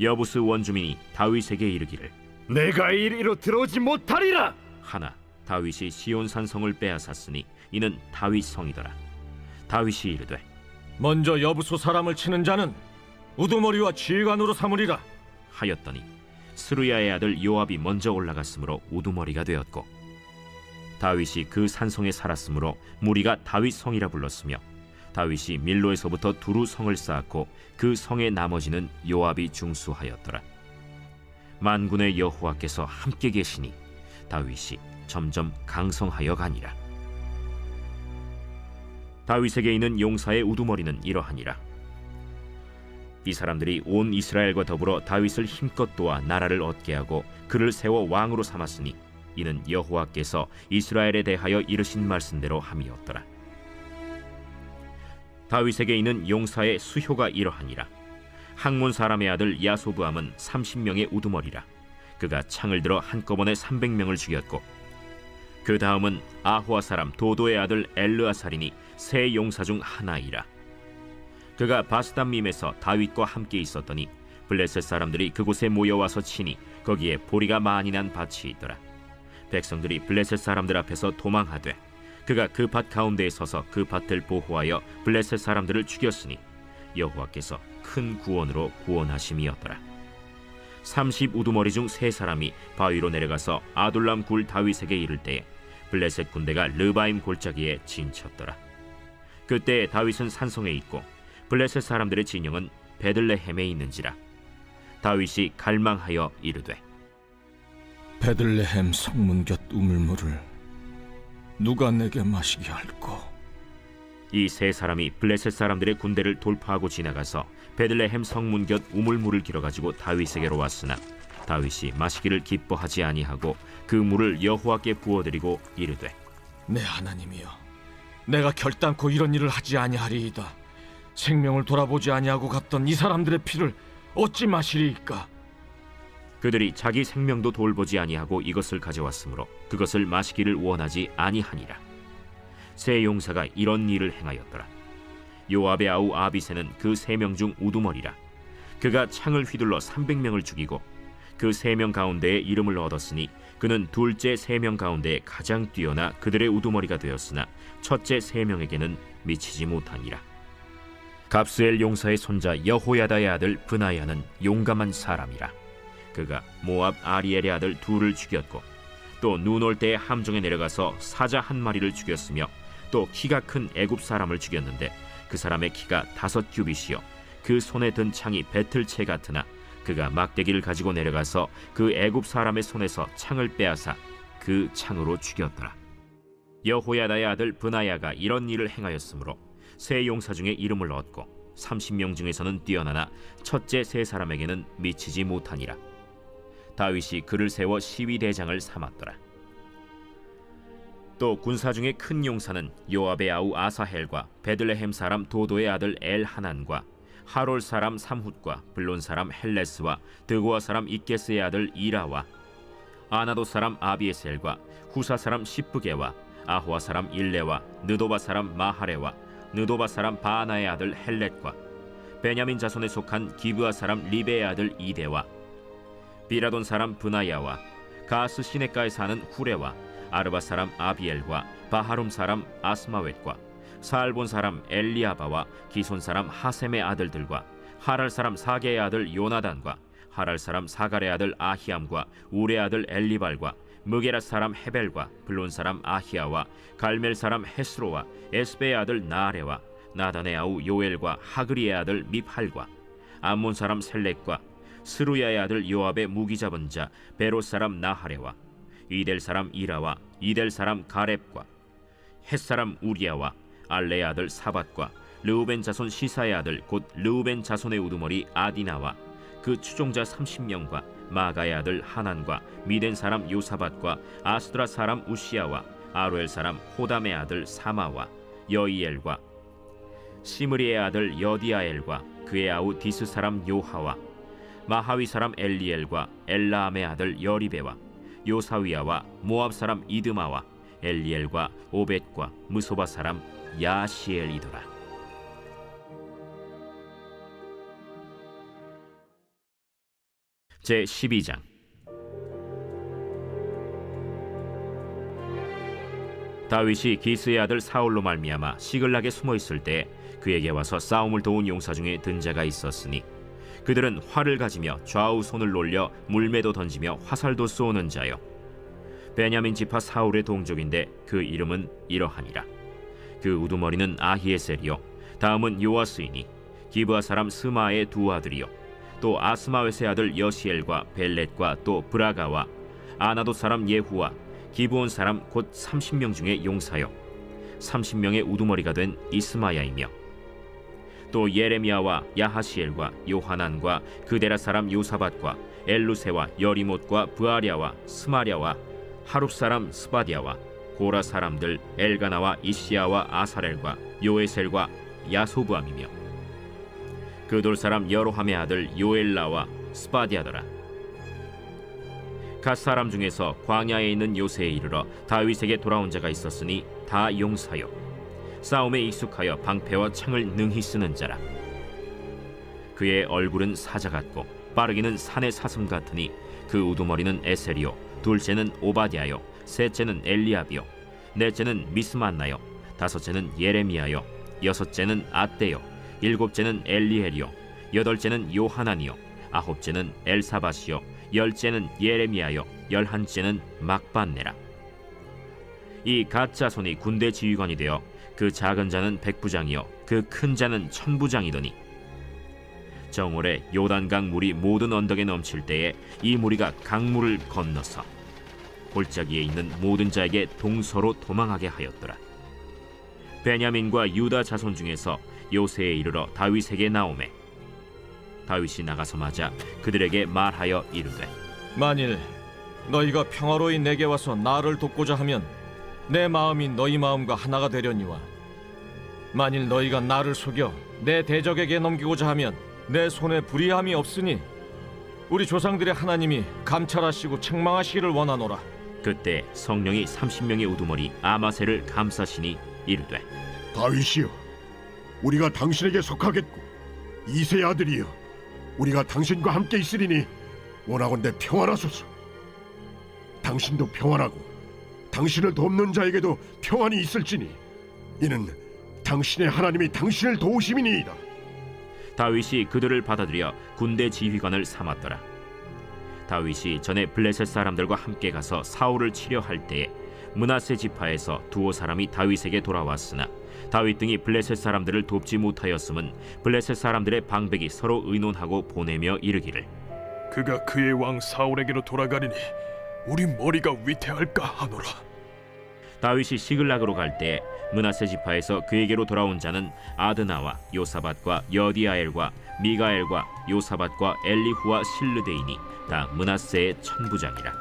여부스 원주민이 다윗에게 이르기를 내가 이리로 들어오지 못하리라 하나 다윗이 시온산 성을 빼앗았으니 이는 다윗 성이더라. 다윗이 이르되 먼저 여부수 사람을 치는 자는 우두머리와 지휘관으로 삼으리라 하였더니 스루야의 아들 요압이 먼저 올라갔으므로 우두머리가 되었고 다윗이 그 산성에 살았으므로 무리가 다윗 성이라 불렀으며 다윗이 밀로에서부터 두루 성을 쌓았고 그 성의 나머지는 요압이 중수하였더라. 만군의 여호와께서 함께 계시니 다윗이 점점 강성하여 가니라. 다윗에게 있는 용사의 우두머리는 이러하니라. 이 사람들이 온 이스라엘과 더불어 다윗을 힘껏 도와 나라를 얻게 하고 그를 세워 왕으로 삼았으니 이는 여호와께서 이스라엘에 대하여 이르신 말씀대로 함이었더라. 다윗에게 있는 용사의 수효가 이러하니라. 학몬 사람의 아들 야소브암은 30명의 우두머리라. 그가 창을 들어 한꺼번에 300명을 죽였고 그 다음은 아호아 사람 도도의 아들 엘르아살이니 세 용사 중 하나이라. 그가 바스담밈에서 다윗과 함께 있었더니 블레셋 사람들이 그곳에 모여와서 치니 거기에 보리가 많이 난 밭이 있더라. 백성들이 블레셋 사람들 앞에서 도망하되 그가 그 밭 가운데에 서서 그 밭을 보호하여 블레셋 사람들을 죽였으니 여호와께서 큰 구원으로 구원하심이었더라. 30 우두머리 중 세 사람이 바위로 내려가서 아둘람 굴 다윗에게 이를 때에 블레셋 군대가 르바임 골짜기에 진쳤더라. 그때 다윗은 산성에 있고 블레셋 사람들의 진영은 베들레헴에 있는지라. 다윗이 갈망하여 이르되 베들레헴 성문 곁 우물물을 누가 내게 마시게 할꼬? 이 세 사람이 블레셋 사람들의 군대를 돌파하고 지나가서 베들레헴 성문 곁 우물물을 길어가지고 다윗에게로 왔으나 다윗이 마시기를 기뻐하지 아니하고 그 물을 여호와께 부어드리고 이르되 내 하나님이여, 내가 결단코 이런 일을 하지 아니하리이다. 생명을 돌아보지 아니하고 갔던 이 사람들의 피를 어찌 마시리이까? 그들이 자기 생명도 돌보지 아니하고 이것을 가져왔으므로 그것을 마시기를 원하지 아니하니라. 세 용사가 이런 일을 행하였더라. 요압의 아우 아비새는 그 세 명 중 우두머리라. 그가 창을 휘둘러 300명을 죽이고 그 세 명 가운데에 이름을 얻었으니 그는 둘째 세 명 가운데 가장 뛰어나 그들의 우두머리가 되었으나 첫째 세 명에게는 미치지 못하니라. 갑스엘 용사의 손자 여호야다의 아들 브나야는 용감한 사람이라. 그가 모압 아리엘의 아들 둘을 죽였고 또 눈 올 때에 함정에 내려가서 사자 한 마리를 죽였으며 또 키가 큰 애굽 사람을 죽였는데 그 사람의 키가 5규빗이요 그 손에 든 창이 배틀채 같으나 그가 막대기를 가지고 내려가서 그 애굽 사람의 손에서 창을 빼앗아 그 창으로 죽였더라. 여호야다의 아들 브나야가 이런 일을 행하였으므로 세 용사 중에 이름을 얻고 30명 중에서는 뛰어나나 첫째 세 사람에게는 미치지 못하니라. 다윗이 그를 세워 시위대장을 삼았더라. 또 군사 중에 큰 용사는 요압의 아우 아사헬과 베들레헴 사람 도도의 아들 엘하난과 하롤 사람 삼훗과 블론 사람 헬레스와 드고아 사람 이게스의 아들 이라와 아나도 사람 아비에셀과 후사 사람 시프게와 아호아 사람 일레와 느도바 사람 마하레와 느도바 사람 바하나의 아들 헬렛과 베냐민 자손에 속한 기브아 사람 리베의 아들 이데와 비라돈 사람 브나야와 가스 시내가에 사는 후레와 아르바 사람 아비엘과 바하룸 사람 아스마웻과 사알본 사람 엘리아바와 기손 사람 하셈의 아들들과 하랄 사람 사게의 아들 요나단과 하랄 사람 사갈의 아들 아히암과 우레 아들 엘리발과 무게라 사람 헤벨과 블론 사람 아히야와 갈멜 사람 헤스로와 에스베의 아들 나아레와 나단의 아우 요엘과 하그리의 아들 미팔과 암몬 사람 셀렉과 스루야의 아들 요압의 무기 잡은 자 베롯 사람 나하레와 이델 사람 이라와 이델 사람 가렙과 헷 사람 우리야와 알레의 아들 사밧과 르우벤 자손 시사의 아들 곧 르우벤 자손의 우두머리 아디나와 그 추종자 30명과 마가의 아들 하난과 미덴 사람 요사밧과 아스드라 사람 우시야와 아로엘 사람 호담의 아들 사마와 여이엘과 시므리의 아들 여디아엘과 그의 아우 디스 사람 요하와 마하위 사람 엘리엘과 엘라암의 아들 여리베와 요사위야와 모압 사람 이드마와 엘리엘과 오벳과 무소바 사람 야시엘이더라. 제 12장. 다윗이 기스의 아들 사울로 말미암아 시글락에 숨어 있을 때 그에게 와서 싸움을 도운 용사 중에 든 자가 있었으니 그들은 활을 가지며 좌우 손을 놀려 물매도 던지며 화살도 쏘는 자요 베냐민 지파 사울의 동족인데 그 이름은 이러하니라. 그 우두머리는 아히에셀이요 다음은 요아스이니 기브아 사람 스마의 두 아들이요 또 아스마웻의 아들 여시엘과 벨렛과 또 브라가와 아나도 사람 예후와 기브온 사람 곧 30명 중에 용사요 30명의 우두머리가 된 이스마야이며 또 예레미야와 야하시엘과 요하난과 그데라 사람 요사밧과 엘루세와 여리못과 브아랴와 스마랴와 하룹 사람 스바디아와 고라 사람들 엘가나와 이시야와 아사렐과 요에셀과 야소부암이며 그돌 사람 여로함의 아들 요엘라와 스바디아더라. 갓 사람 중에서 광야에 있는 요새에 이르러 다윗에게 돌아온 자가 있었으니 다 용사요 싸움에 익숙하여 방패와 창을 능히 쓰는 자라. 그의 얼굴은 사자 같고 빠르기는 산의 사슴 같으니 그 우두머리는 에셀이요 둘째는 오바댜요 셋째는 엘리압이요 넷째는 미스만나요 다섯째는 예레미야요 여섯째는 앗대요 일곱째는 엘리엘이요 여덟째는 요하난이요 아홉째는 엘사밧이요 열째는 예레미야요 열한째는 막반네라. 이 갓 자손이 군대 지휘관이 되어 그 작은 자는 백부장이요 그 큰 자는 천부장이더니 정월에 요단강 물이 모든 언덕에 넘칠 때에 이 무리가 강물을 건너서 골짜기에 있는 모든 자에게 동서로 도망하게 하였더라. 베냐민과 유다 자손 중에서 요새에 이르러 다윗에게 나오매 다윗이 나가서 맞아 그들에게 말하여 이르되 만일 너희가 평화로이 내게 와서 나를 돕고자 하면 내 마음이 너희 마음과 하나가 되려니와 만일 너희가 나를 속여 내 대적에게 넘기고자 하면 내 손에 불의함이 없으니 우리 조상들의 하나님이 감찰하시고 책망하시기를 원하노라. 그때 성령이 30명의 우두머리 아마새를 감싸시니 이르되 다윗이여, 우리가 당신에게 속하겠고 이새의 아들이여, 우리가 당신과 함께 있으리니 원하건대 평안하소서. 당신도 평안하고 당신을 돕는 자에게도 평안이 있을지니 이는 당신의 하나님이 당신을 도우심이니이다. 다윗이 그들을 받아들여 군대 지휘관을 삼았더라. 다윗이 전에 블레셋 사람들과 함께 가서 사울을 치려 할 때에 므낫세 지파에서 두어 사람이 다윗에게 돌아왔으나 다윗 등이 블레셋 사람들을 돕지 못하였음은 블레셋 사람들의 방백이 서로 의논하고 보내며 이르기를 그가 그의 왕 사울에게로 돌아가리니 우리 머리가 위태할까 하노라. 다윗이 시글락으로 갈 때에 므낫세 지파에서 그에게로 돌아온 자는 아드나와 요사밧과 여디아엘과 미가엘과 요사밧과 엘리후와 실르데이니 다 므낫세의 천부장이라.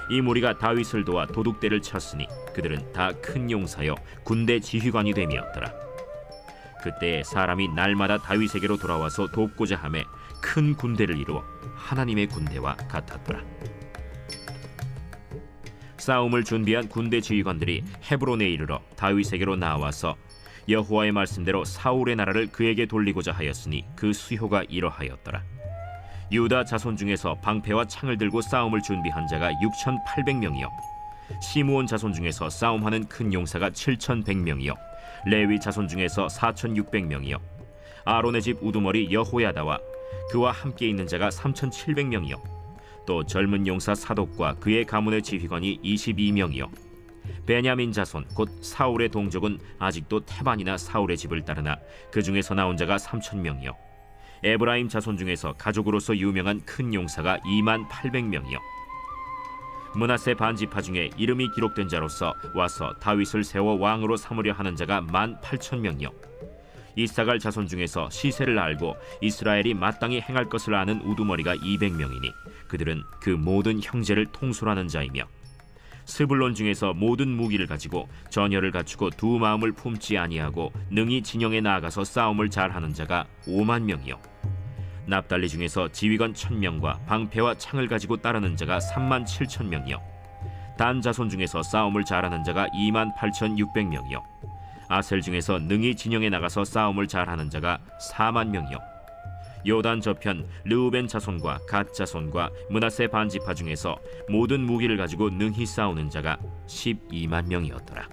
이 무리가 다윗을 도와 도둑대를 쳤으니 그들은 다 큰 용사여 군대 지휘관이 됨이었더라. 그때 사람이 날마다 다윗에게로 돌아와서 돕고자 하매 큰 군대를 이루어 하나님의 군대와 같았더라. 싸움을 준비한 군대 지휘관들이 헤브론에 이르러 다윗에게로 나와서 여호와의 말씀대로 사울의 나라를 그에게 돌리고자 하였으니 그 수효가 이러하였더라. 유다 자손 중에서 방패와 창을 들고 싸움을 준비한 자가 6,800명이요 시므온 자손 중에서 싸움하는 큰 용사가 7,100명이요 레위 자손 중에서 4,600명이요 아론의 집 우두머리 여호야다와 그와 함께 있는 자가 3,700명이요 또 젊은 용사 사독과 그의 가문의 지휘관이 22명이요 베냐민 자손 곧 사울의 동족은 아직도 태반이나 사울의 집을 따르나 그 중에서 나온 자가 3,000명이요 에브라임 자손 중에서 가족으로서 유명한 큰 용사가 28,000명이요 므낫세 반지파 중에 이름이 기록된 자로서 와서 다윗을 세워 왕으로 삼으려 하는 자가 18,000명이요 이사갈 자손 중에서 시세를 알고 이스라엘이 마땅히 행할 것을 아는 우두머리가 200명이니 그들은 그 모든 형제를 통솔하는 자이며 스불론 중에서 모든 무기를 가지고 전열을 갖추고 두 마음을 품지 아니하고 능히 진영에 나아가서 싸움을 잘하는 자가 50,000명이요 납달리 중에서 지휘관 1,000명과 방패와 창을 가지고 따르는 자가 37,000명이요 단 자손 중에서 싸움을 잘하는 자가 28,600명이요 아셀 중에서 능히 진영에 나가서 싸움을 잘하는 자가 40,000명이요 요단 저편 르우벤 자손과 갓 자손과 므낫세 반지파 중에서 모든 무기를 가지고 능히 싸우는 자가 120,000명이었더라.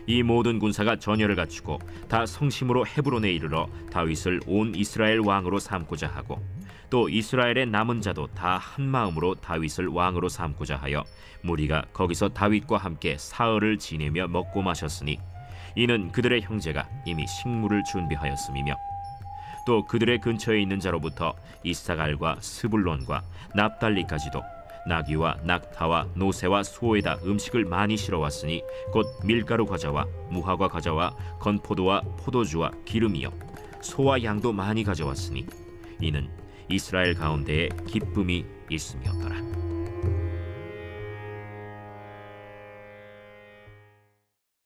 이 모든 군사가 전열을 갖추고 다 성심으로 헤브론에 이르러 다윗을 온 이스라엘 왕으로 삼고자 하고 또 이스라엘의 남은 자도 다 한 마음으로 다윗을 왕으로 삼고자 하여 무리가 거기서 다윗과 함께 사흘을 지내며 먹고 마셨으니 이는 그들의 형제가 이미 식물을 준비하였음이며 또 그들의 근처에 있는 자로부터 이사갈과 스불론과 납달리까지도 나귀와 낙타와 노새와 소에다 음식을 많이 실어왔으니 곧 밀가루 과자와 무화과 과자와 건포도와 포도주와 기름이요 소와 양도 많이 가져왔으니 이는 이스라엘 가운데에 기쁨이 있음이었더라.